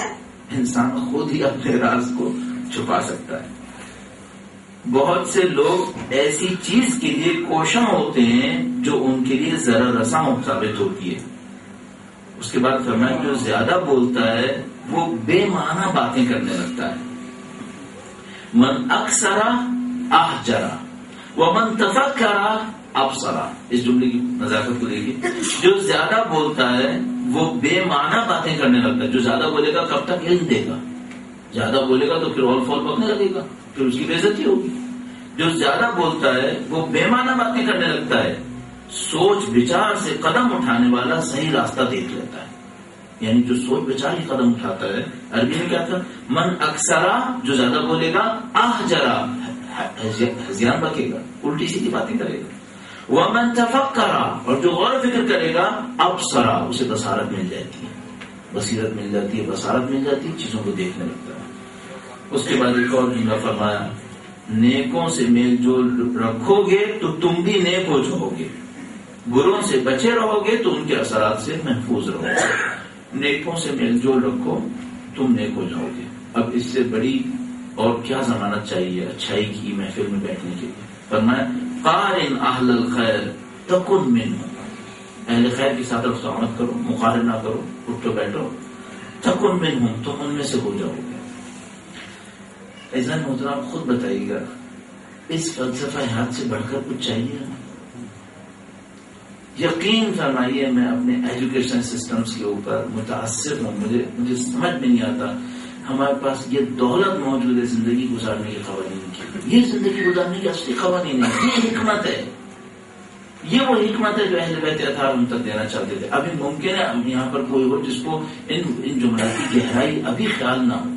انسان خود ہی اپنے راز کو چھپا سکتا ہے. بہت سے لوگ ایسی چیز کے لیے کوشاں ہوتے ہیں جو ان کے لیے ضرر رساں ثابت ہوتی ہے. اس کے بعد فرمایا جو زیادہ بولتا ہے وہ بے معنی باتیں کرنے لگتا ہے. من اکثرا احجرا ومن تفکرا ابصرا. اس جملے کی نزاکت کو دیکھیے، جو زیادہ بولتا ہے وہ بے معنی باتیں کرنے لگتا ہے. جو زیادہ بولے گا کب تک علم دے گا؟ زیادہ بولے گا تو پھر اور فول بکنے لگے گا، پھر اس کی بے عزتی ہوگی. جو زیادہ بولتا ہے وہ بے معنی باتیں کرنے لگتا ہے. سوچ بچار سے قدم اٹھانے والا صحیح راستہ دیکھ لیتا ہے. یعنی جو سوچ بچار ہی قدم اٹھاتا ہے. عربی میں کیا تھا؟ من اکثرا، جو زیادہ بولے گا، احجرا، ہذیان بکے گا، الٹی سیدھی باتیں کرے گا. ومن تفکرا، اور جو غور و فکر کرے گا، ابصرا، اسے بصارت مل جاتی ہے، بصیرت مل جاتی ہے، بصارت مل جاتی ہے، چیزوں کو دیکھنے لگتا ہے. اس کے بعد ایک اور جملہ فرمایا، نیکوں سے میل جول رکھو گے تو تم بھی نیک ہو جاؤ گے، بروں سے بچے رہو گے تو ان کے اثرات سے محفوظ رہو گے. نیکوں سے میل جول رکھو تم نیک ہو جاؤ گے. اب اس سے بڑی اور کیا ضمانت چاہیے اچھائی کی محفل میں بیٹھنے کے لیے. فرمایا قارن اہل الخیر تکن منہم، اہل خیر کے ساتھ رفتار مت کرو، مقارنہ نہ کرو، اٹھو بیٹھو. تکن منہم، تم ان میں سے ہو جاؤ گے. ایزان محترم خود بتائیے گا، اس فلسفہ حیات سے بڑھ کر کچھ چاہیے؟ یقین فرمائیے میں اپنے ایجوکیشن سسٹمز کے اوپر متاثر ہوں. مجھے سمجھ میں نہیں آتا ہمارے پاس یہ دولت موجود ہے زندگی گزارنے کے قوانین کی. یہ زندگی گزارنے کے اصلی قوانین ہے. یہ حکمت ہے. یہ وہ حکمت ہے جو اہل بیت اطہار ہم تک دینا چاہتے تھے. ابھی ممکن ہے یہاں پر کوئی ہو جس کو ان جملات کی گہرائی ابھی خیال نہ ہو،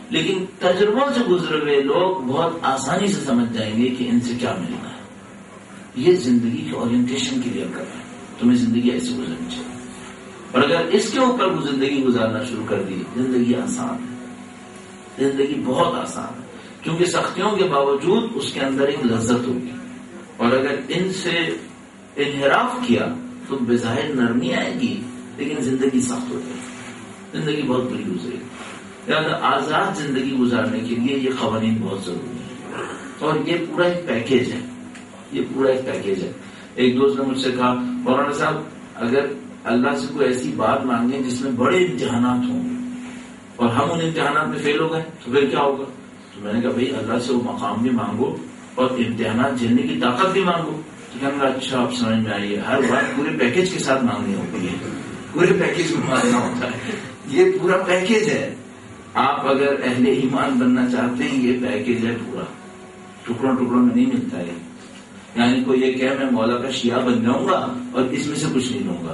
لیکن تجربوں سے گزرے ہوئے لوگ بہت آسانی سے سمجھ جائیں گے کہ ان سے کیا ملنا ہے. یہ زندگی کے اورینٹیشن کے لیے کر رہا ہے. تمہیں زندگی ایسے گزرنی چاہیے. اور اگر اس کے اوپر زندگی گزارنا شروع کر دی، زندگی آسان ہے. زندگی بہت آسان ہے کیونکہ سختیوں کے باوجود اس کے اندر ایک لذت ہوگی. اور اگر ان سے انحراف کیا تو بظاہر نرمی آئے گی لیکن زندگی سخت ہو جائے گی. زندگی بہت بری گزرے گی. لہٰذا آزاد زندگی گزارنے کے لیے یہ قوانین بہت ضروری ہے. اور یہ پورا ایک پیکیج ہے. یہ پورا ایک پیکیج ہے. ایک دوست نے مجھ سے کہا مولانا صاحب اگر اللہ سے کوئی ایسی بات مانگے جس میں بڑے امتحانات ہوں اور ہم ان امتحانات میں فیل ہو گئے تو پھر کیا ہوگا؟ تو میں نے کہا بھائی اللہ سے وہ مقام بھی مانگو اور امتحانات جھیلنے کی طاقت بھی مانگو. تو کہنے لگا اچھا آپ سمجھ میں آئیے ہر بات پورے پیکیج کے ساتھ مانگنی ہوتی ہے. پورے پیکیج میں مانگنا ہوتا ہے. یہ پورا پیکیج ہے. آپ اگر اہل ایمان بننا چاہتے ہیں یہ پیکیج ہے پورا. ٹکڑوں ٹکڑوں میں نہیں ملتا ہے. یعنی کوئی یہ کہ میں مولا کا شیعہ بن جاؤں گا اور اس میں سے کچھ نہیں لوں گا،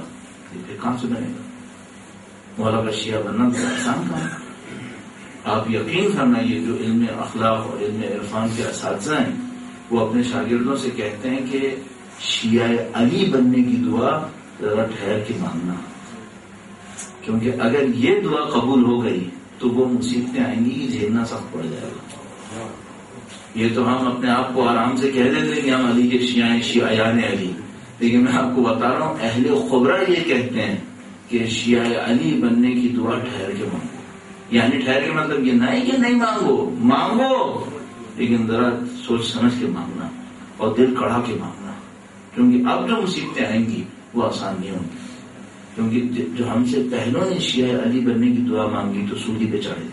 پھر کہاں سے بنے گا؟ مولا کا شیعہ بننا تو آسان کام ہے. آپ یقین فرمائیے جو علم اخلاق اور علم عرفان کے اساتذہ ہیں وہ اپنے شاگردوں سے کہتے ہیں کہ شیعہ علی بننے کی دعا ذرا ٹھہر کے مانگنا، کیونکہ اگر یہ دعا قبول ہو گئی تو وہ مصیبتیں آئیں گی کہ جھیلنا سخت پڑ جائے گا. یہ تو ہم اپنے آپ کو آرام سے کہہ دیتے ہیں کہ ہم علی کے شیعہ ہیں، شیعیان علی، لیکن میں آپ کو بتا رہا ہوں اہل خبرہ یہ کہتے ہیں کہ شیعہ علی بننے کی دعا ٹھہر کے مانگو. یعنی ٹھہر کے مطلب یہ نہیں کہ نہیں مانگو لیکن ذرا سوچ سمجھ کے مانگنا اور دل کڑھا کے مانگنا، کیونکہ اب جو مصیبتیں آئیں گی وہ آسان نہیں ہوں گی. کیونکہ جو ہم سے پہلوں نے شیعہ علی بننے کی دعا مانگی تو سولی پہ چڑھے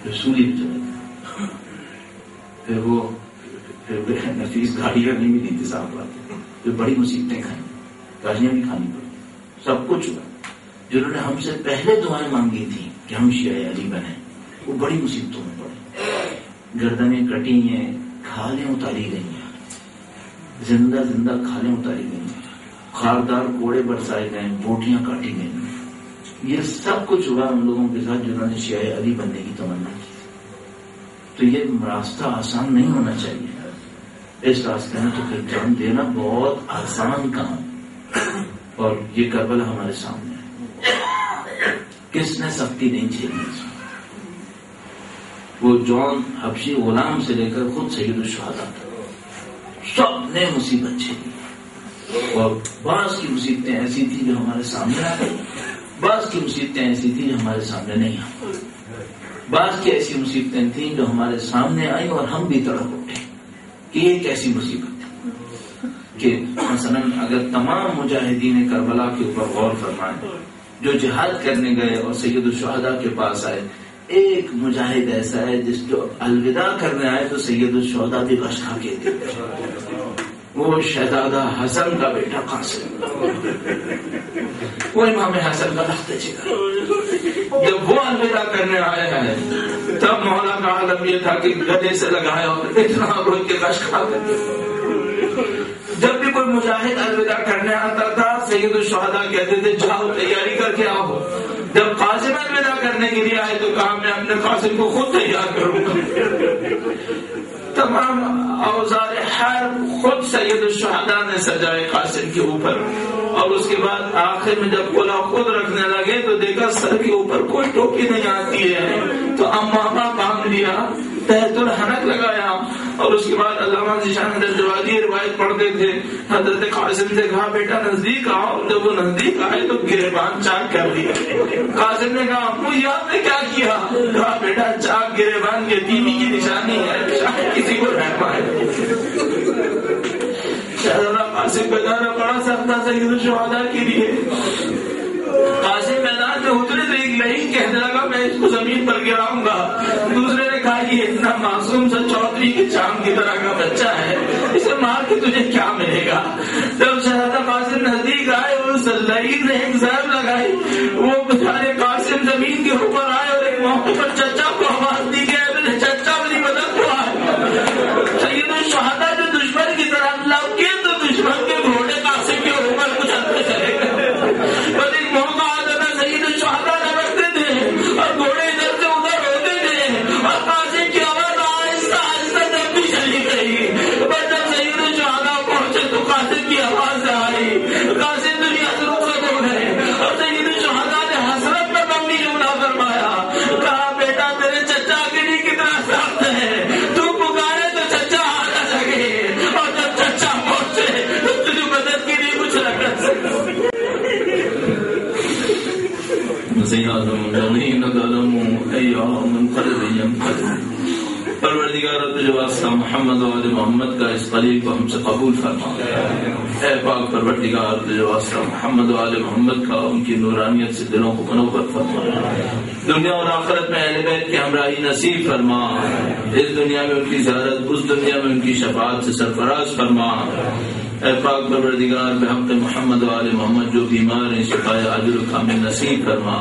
تھے، سولی پہ چڑھے تھے. پھر نفیس گاڑیاں نہیں ملی تھی، صاحب بات ہے. پھر بڑی مصیبتیں کھائیں، گاڑیاں بھی کھانی پڑی، سب کچھ ہوا. جنہوں نے ہم سے پہلے دعائیں مانگی تھی کہ ہم شیعہ علی بنیں وہ بڑی مصیبتوں میں پڑے. گردنیں کٹی ہیں، کھالیں اتاری گئی ہیں، زندہ کھالیں اتاری گئی ہیں، خاردار کوڑے برسائے گئے، بوٹیاں کاٹی گئی. یہ سب کچھ ہوا ان لوگوں کے ساتھ جنہوں نے شیعہ علی بننے کی تمنا کی. تو یہ راستہ آسان نہیں ہونا چاہیے. اس راستے میں تو پھر جان دینا بہت آسان کام. اور یہ کربلا ہمارے سامنے ہے. کس نے سختی نہیں جھیلی؟ وہ جون حبشی غلام سے لے کر خود سید الشہداء سب نے مصیبت جھیلی. اور بعض کی مصیبتیں ایسی تھی جو ہمارے سامنے آ گئی، بعض کی مصیبتیں ایسی تھی جو ہمارے سامنے نہیں آ گئی. بعض کی ایسی مصیبتیں تھیں جو ہمارے سامنے آئی اور ہم بھی تڑپ اٹھے کہ یہ کیسی مصیبت ہے. کہ مثلا اگر تمام مجاہدین کربلا کے اوپر غور فرمائیں جو جہاد کرنے گئے اور سید الشہداء کے پاس آئے، ایک مجاہد ایسا ہے جس جو الوداع کرنے آئے تو سید الشہداء بھی غش کھا کے دے. وہ شہزادہ حسن کا بیٹا قاسم، وہ امام حسن کا لخت جگر. جب وہ الوداع کرنے آیا ہے تب مولا کا عالم یہ تھا کہ گدے سے لگایا اور اتنا روز کے غش کھا کر. جب بھی کوئی مجاہد الوداع کرنے آتا تھا سید الشہداء کہتے تھے جاؤ تیاری کر کے آؤ. جب قاسم الوداع کرنے کے لیے آئے تو کہا میں اپنے قاسم کو خود تیار کروں گا. تمام اوزار حرب خود سید الشہداء نے سجائے قاسم کے اوپر. اور اس کے بعد آخر میں جب گولا خود رکھنے لگے تو دیکھا سر کے اوپر کوئی ٹوپی نہیں آتی ہے تو امامہ باندھ لیا، تحت الحنک لگایا. اور اس کے بعد علامہ ذیشان حضرت جوادی روایت پڑھتے تھے، حضرت قاسم سے کہا بیٹا نزدیک آؤ. جب وہ نزدیک آئے تو گریبان چاک کر دیا. قاسم نے کہا ابو یہ آپ نے کیا کیا؟ کہا بیٹا چاک گریبان یتیمی کی نشانی ہے، شاید کسی کو رحم آئے. شہزادہ قاسم کا جانا بڑا سخت تھا سید الشہداء کے لیے. قاسم میدان میں اترے تو ایک لڑی کہنے لگا میں اس کو زمین پر گراؤں گا. دوسرے نے کہا یہ اتنا معصوم سا چودھری کے چاند کی طرح کا بچہ ہے، اسے مار کے تجھے کیا ملے گا. جب شہزادہ سلائین نے ایک ضرب لگائی، وہ بیچارے قاسم زمین کے اوپر آئے اور ایک موقع پر چچا کو آواز دی کہ میرے چچا میری مدد کو آئے۔ سید الشہداء جو دشمن کی طرح لب کے تو دشمن کے گھوڑے قاسم کے اوپر کچھ اندر چلے گئے۔ بس ایک موقع آتا تھا سید الشہداء لڑکتے تھے اور گھوڑے ادھر سے ادھر ہوتے تھے اور قاسم کی آواز آہستہ آہستہ جب بھی چلی گئی، بس جب سید الشہداء پہنچے تو قاسم کی آواز آئی، قاسم دنیا سے رخصت ہو گئے اور سید الشہداء نے حسرت پر بمبی جملہ فرمایا، کہا بیٹا تیرے چچا کے لیے کتنا سخت ہے، تو پکارے تو چچا آ نہ سکے اور جب چچا پہنچے تو تجھے مدد کے لیے کچھ نہ کر سکے۔ پروردگار تجھے واسطہ محمد و آل محمد کا اس قلیب کو ہم سے قبول فرما۔ اے پاک پروردگار تجھے واسطہ محمد و آل محمد کا ان کی نورانیت سے دلوں کو منور فرما، دنیا اور آخرت میں اہل بیت کی ہمراہی نصیب فرما، اس دنیا میں ان کی زیارت، اس دنیا میں ان کی شفاعت سے سرفراز فرما۔ اے پاک پروردگار بحق محمد و آل محمد جو بیمار ہیں شفائے عاجل و کامل نصیب فرما،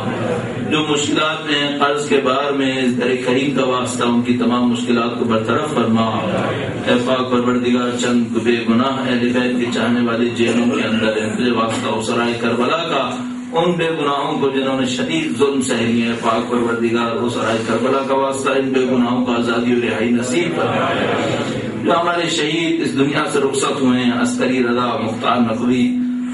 جو مشکلات میں قرض کے بار میں اس در کریم کا واسطہ ان کی تمام مشکلات کو برطرف فرما۔ اے پاک پروردگار چند بے گناہ اہل بیت کے چاہنے والے جیلوں کے اندر ہیں، تجھے واسطہ اسرائے کربلا کا ان بے گناہوں کو جنہوں نے شدید ظلم سہ لیے ہیں، پاک پروردگار اسرائے کربلا کا واسطہ ان بے گناہوں کا آزادی و رہائی نصیب فرما۔ جو ہمارے شہید اس دنیا سے رخصت ہوئے ہیں، عسکری رضا، مختار نقوی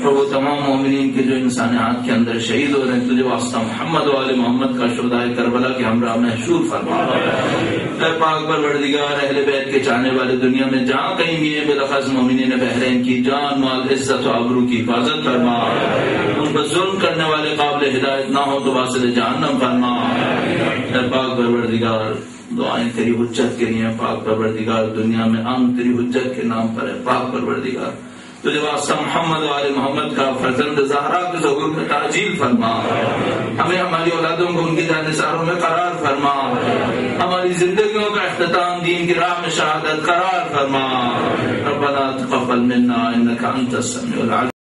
اور وہ تمام مومنین کے جو انسانیات کے اندر شہید ہو رہے ہیں، تجھے واسطہ محمد و آل محمد کا شہدائے کربلا کے ہمراہ محشور فرما۔ اے پاک پروردگار اہل بیت کے چاہنے والے دنیا میں جہاں کہیں بھی ہیں، بلخص مومنین بحرین کی جان مال عزت و آبرو کی حفاظت فرما، ان پر ظلم کرنے والے قابل ہدایت نہ ہو تو واصل جہنم فرما۔ اے پاک پروردگار دعائیں تیری حجت کے لیے، پاک پروردگار دنیا میں امن تیری حجت کے نام پر ہے، پاک پروردگار تجھے واسطہ محمد و آل محمد کا فرزند زہرا کے ظہور میں تعجیل فرما، ہمیں ہماری اولادوں کو ان کی جانثاروں میں قرار فرما، ہماری زندگیوں کا اختتام دین کی راہ میں شہادت قرار فرما۔ ربنا تقبل منا انک انت السمیع العلیم۔